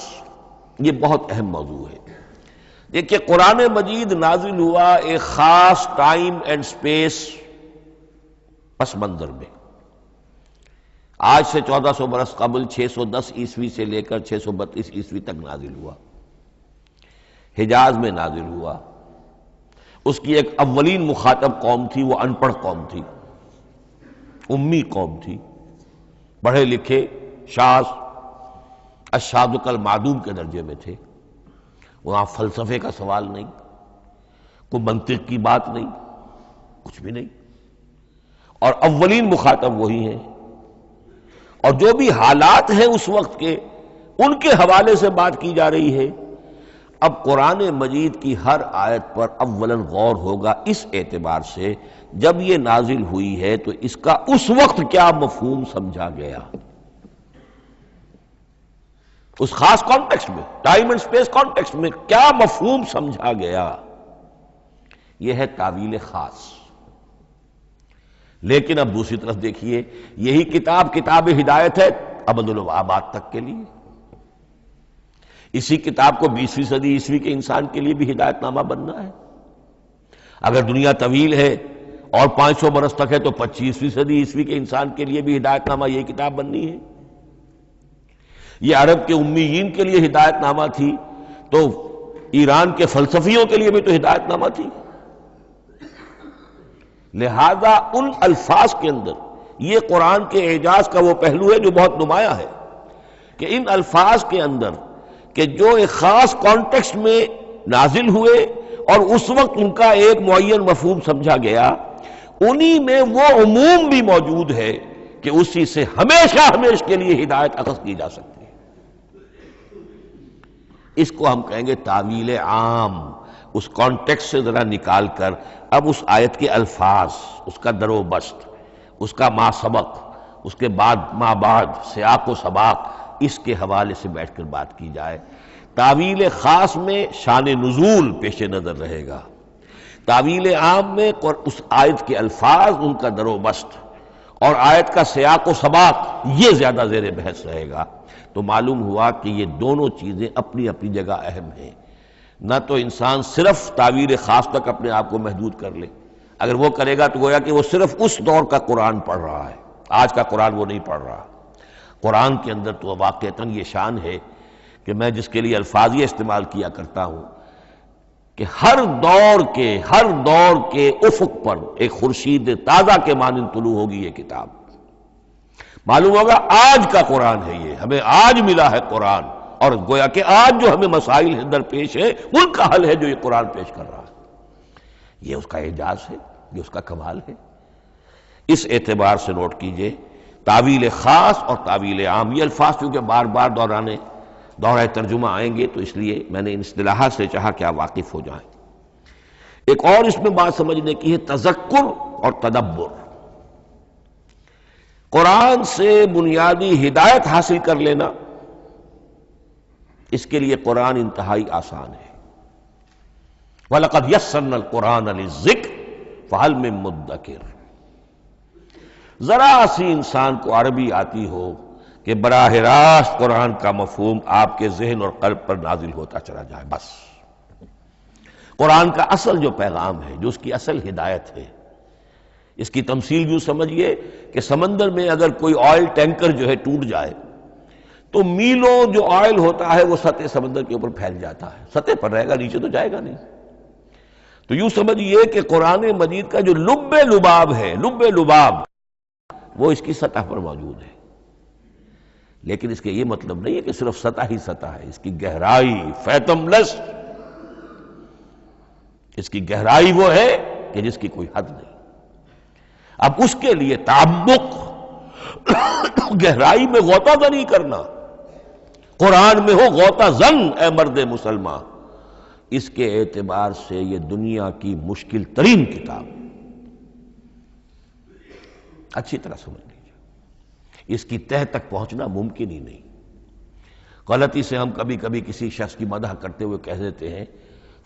یہ بہت اہم موضوع ہے۔ دیکھیے قرآن مجید نازل ہوا ایک خاص ٹائم اینڈ سپیس پس منظر میں، آج سے 1400 برس قبل 610 عیسوی سے لے کر 632 عیسوی تک نازل ہوا، حجاز میں نازل ہوا۔ اس کی ایک اولین مخاطب قوم تھی، وہ ان پڑھ قوم تھی، امی قوم تھی، پڑھے لکھے شاذ الشاذ کالمعدوم کے درجے میں تھے، وہاں فلسفے کا سوال نہیں، کوئی منطق کی بات نہیں، کچھ بھی نہیں، اور اولین مخاطب وہی ہیں، اور جو بھی حالات ہیں اس وقت کے ان کے حوالے سے بات کی جا رہی ہے۔ اب قرآن مجید کی ہر آیت پر اولاً غور ہوگا اس اعتبار سے، جب یہ نازل ہوئی ہے تو اس کا اس وقت کیا مفہوم سمجھا گیا، اس خاص کانٹیکسٹ میں، ٹائم اینڈ سپیس کانٹیکسٹ میں کیا مفہوم سمجھا گیا، یہ ہے تعویل خاص۔ لیکن اب دوسری طرف دیکھیے، یہی کتاب ہدایت ہے ابد الآباد تک کے لیے، اسی کتاب کو 20ویں صدی عیسوی کے انسان کے لیے بھی ہدایت نامہ بننا ہے۔ اگر دنیا طویل ہے اور 500 برس تک ہے تو 25ویں صدی عیسوی کے انسان کے لیے بھی ہدایت نامہ یہی کتاب بننی ہے۔ یہ عرب کے امیین کے لیے ہدایت نامہ تھی تو ایران کے فلسفیوں کے لیے بھی تو ہدایت نامہ تھی۔ لہذا ان الفاظ کے اندر یہ قرآن کے اعجاز کا وہ پہلو ہے جو بہت نمایاں ہے کہ ان الفاظ کے اندر کہ جو ایک خاص کانٹیکسٹ میں نازل ہوئے اور اس وقت ان کا ایک معین مفہوم سمجھا گیا، انہی میں وہ عموم بھی موجود ہے کہ اسی سے ہمیشہ کے لیے ہدایت اخذ کی جا سکتی ہے۔ اس کو ہم کہیں گے تعویل عام، اس کانٹیکسٹ سے ذرا نکال کر اب اس آیت کے الفاظ، اس کا در و بست، اس کا ما سبق، اس کے بعد ما بعد، سیاق و سباق، اس کے حوالے سے بیٹھ کر بات کی جائے۔ تعویل خاص میں شان نزول پیش نظر رہے گا، تعویل عام میں اس آیت کے الفاظ، ان کا در و بست اور آیت کا سیاق و سباق یہ زیادہ زیر بحث رہے گا۔ تو معلوم ہوا کہ یہ دونوں چیزیں اپنی اپنی جگہ اہم ہیں۔ نہ تو انسان صرف تعویل خاص تک اپنے آپ کو محدود کر لے، اگر وہ کرے گا تو گویا کہ وہ صرف اس دور کا قرآن پڑھ رہا ہے، آج کا قرآن وہ نہیں پڑھ رہا۔ قرآن کے اندر تو واقعتاً یہ شان ہے کہ میں جس کے لیے الفاظ یہ استعمال کیا کرتا ہوں کہ ہر دور کے افق پر ایک خورشید تازہ کے مانند طلوع ہوگی یہ کتاب۔ معلوم ہوگا آج کا قرآن ہے، یہ ہمیں آج ملا ہے قرآن، اور گویا کہ آج جو ہمیں مسائل درپیش ہے ان کا حل ہے جو یہ قرآن پیش کر رہا ہے۔ یہ اس کا اعجاز ہے، یہ اس کا کمال ہے۔ اس اعتبار سے نوٹ کیجئے تعویل خاص اور تعویل عام، یہ الفاظ کیونکہ بار بار دورہ ترجمہ آئیں گے تو اس لیے میں نے ان اصطلاحات سے چاہا کہ آپ واقف ہو جائیں۔ ایک اور اس میں بات سمجھنے کی ہے تذکر اور تدبر۔ قرآن سے بنیادی ہدایت حاصل کر لینا، اس کے لیے قرآن انتہائی آسان ہے۔ وَلَقَدْ يَسَّرْنَا الْقُرْآنَ لِلذِّكْرِ فَهَلْ مِن مُدَّكِرٍ۔ ذرا سی انسان کو عربی آتی ہو کہ براہ راست قرآن کا مفہوم آپ کے ذہن اور قلب پر نازل ہوتا چلا جائے، بس قرآن کا اصل جو پیغام ہے، جو اس کی اصل ہدایت ہے، اس کی تمثیل یوں سمجھیے کہ سمندر میں اگر کوئی آئل ٹینکر جو ہے ٹوٹ جائے تو میلوں جو آئل ہوتا ہے وہ سطح سمندر کے اوپر پھیل جاتا ہے، سطح پر رہے گا، نیچے تو جائے گا نہیں۔ تو یوں سمجھیے کہ قرآن مجید کا جو لب لباب ہے، لب لباب وہ اس کی سطح پر موجود ہے، لیکن اس کے یہ مطلب نہیں ہے کہ صرف سطح ہی سطح ہے، اس کی گہرائی فیتم لس، اس کی گہرائی وہ ہے کہ جس کی کوئی حد نہیں۔ اب اس کے لیے تعمق، گہرائی میں غوطہ زنی کرنا، قرآن میں ہو غوطہ زن اے مرد مسلمان، اس کے اعتبار سے یہ دنیا کی مشکل ترین کتاب، اچھی طرح سمجھ لیجیے، اس کی تہ تک پہنچنا ممکن ہی نہیں۔ غلطی سے ہم کبھی کبھی کسی شخص کی مدح کرتے ہوئے کہہ دیتے ہیں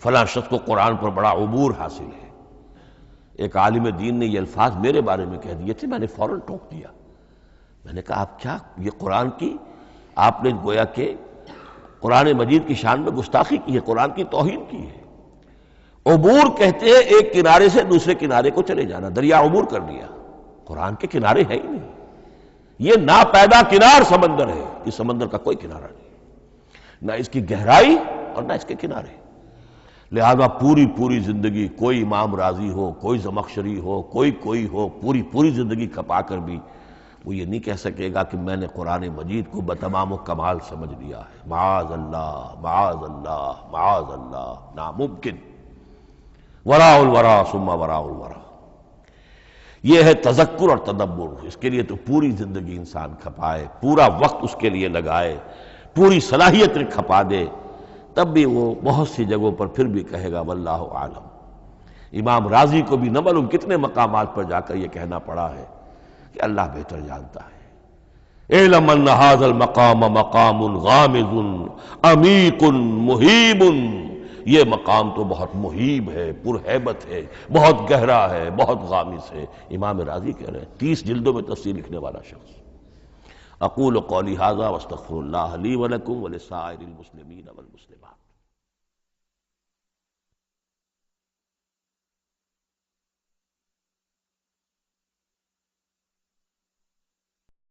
فلاں شخص کو قرآن پر بڑا عبور حاصل ہے۔ ایک عالم دین نے یہ الفاظ میرے بارے میں کہہ دیے تھے، میں نے فوراً ٹوک دیا، میں نے کہا آپ کیا، یہ قرآن کی آپ نے گویا کہ قرآن مجید کی شان میں گستاخی کی ہے، قرآن کی توہین کی ہے۔ عبور کہتے ہیں ایک کنارے سے دوسرے کنارے کو چلے جانا، دریا عبور کر لیا، قرآن کے کنارے ہے ہی نہیں، یہ ناپیدا کنار سمندر ہے، اس سمندر کا کوئی کنارہ نہیں، نہ اس کی گہرائی اور نہ اس کے کنارے۔ لہذا پوری زندگی کوئی امام راضی ہو، کوئی زمخشری ہو، کوئی ہو، پوری زندگی کھپا کر بھی وہ یہ نہیں کہہ سکے گا کہ میں نے قرآن مجید کو بتمام و کمال سمجھ لیا ہے۔ معاذ اللہ، معاذ اللہ، معاذ اللہ، ناممکن۔ وراء الورا ثم وراء الورا، یہ ہے تذکر اور تدبر۔ اس کے لیے تو پوری زندگی انسان کھپائے، پورا وقت اس کے لیے لگائے، پوری صلاحیتیں کھپا دے، تب بھی وہ بہت سی جگہوں پر پھر بھی کہے گا واللہ عالم۔ امام رازی کو بھی نہ معلوم کتنے مقامات پر جا کر یہ کہنا پڑا ہے کہ اللہ بہتر جانتا ہے۔ اعلم ان ھذا المقام مقام غامض عمیق محیب، یہ مقام تو بہت محیب ہے، پرہیبت ہے، بہت گہرا ہے، بہت غامض ہے۔ امام رازی کہہ رہے ہیں، 30 جلدوں میں تفسیر لکھنے والا شخص۔ اقول قولی ھذا واستغفر اللہ لی ولکم ولسائر المسلمین والمسلمات۔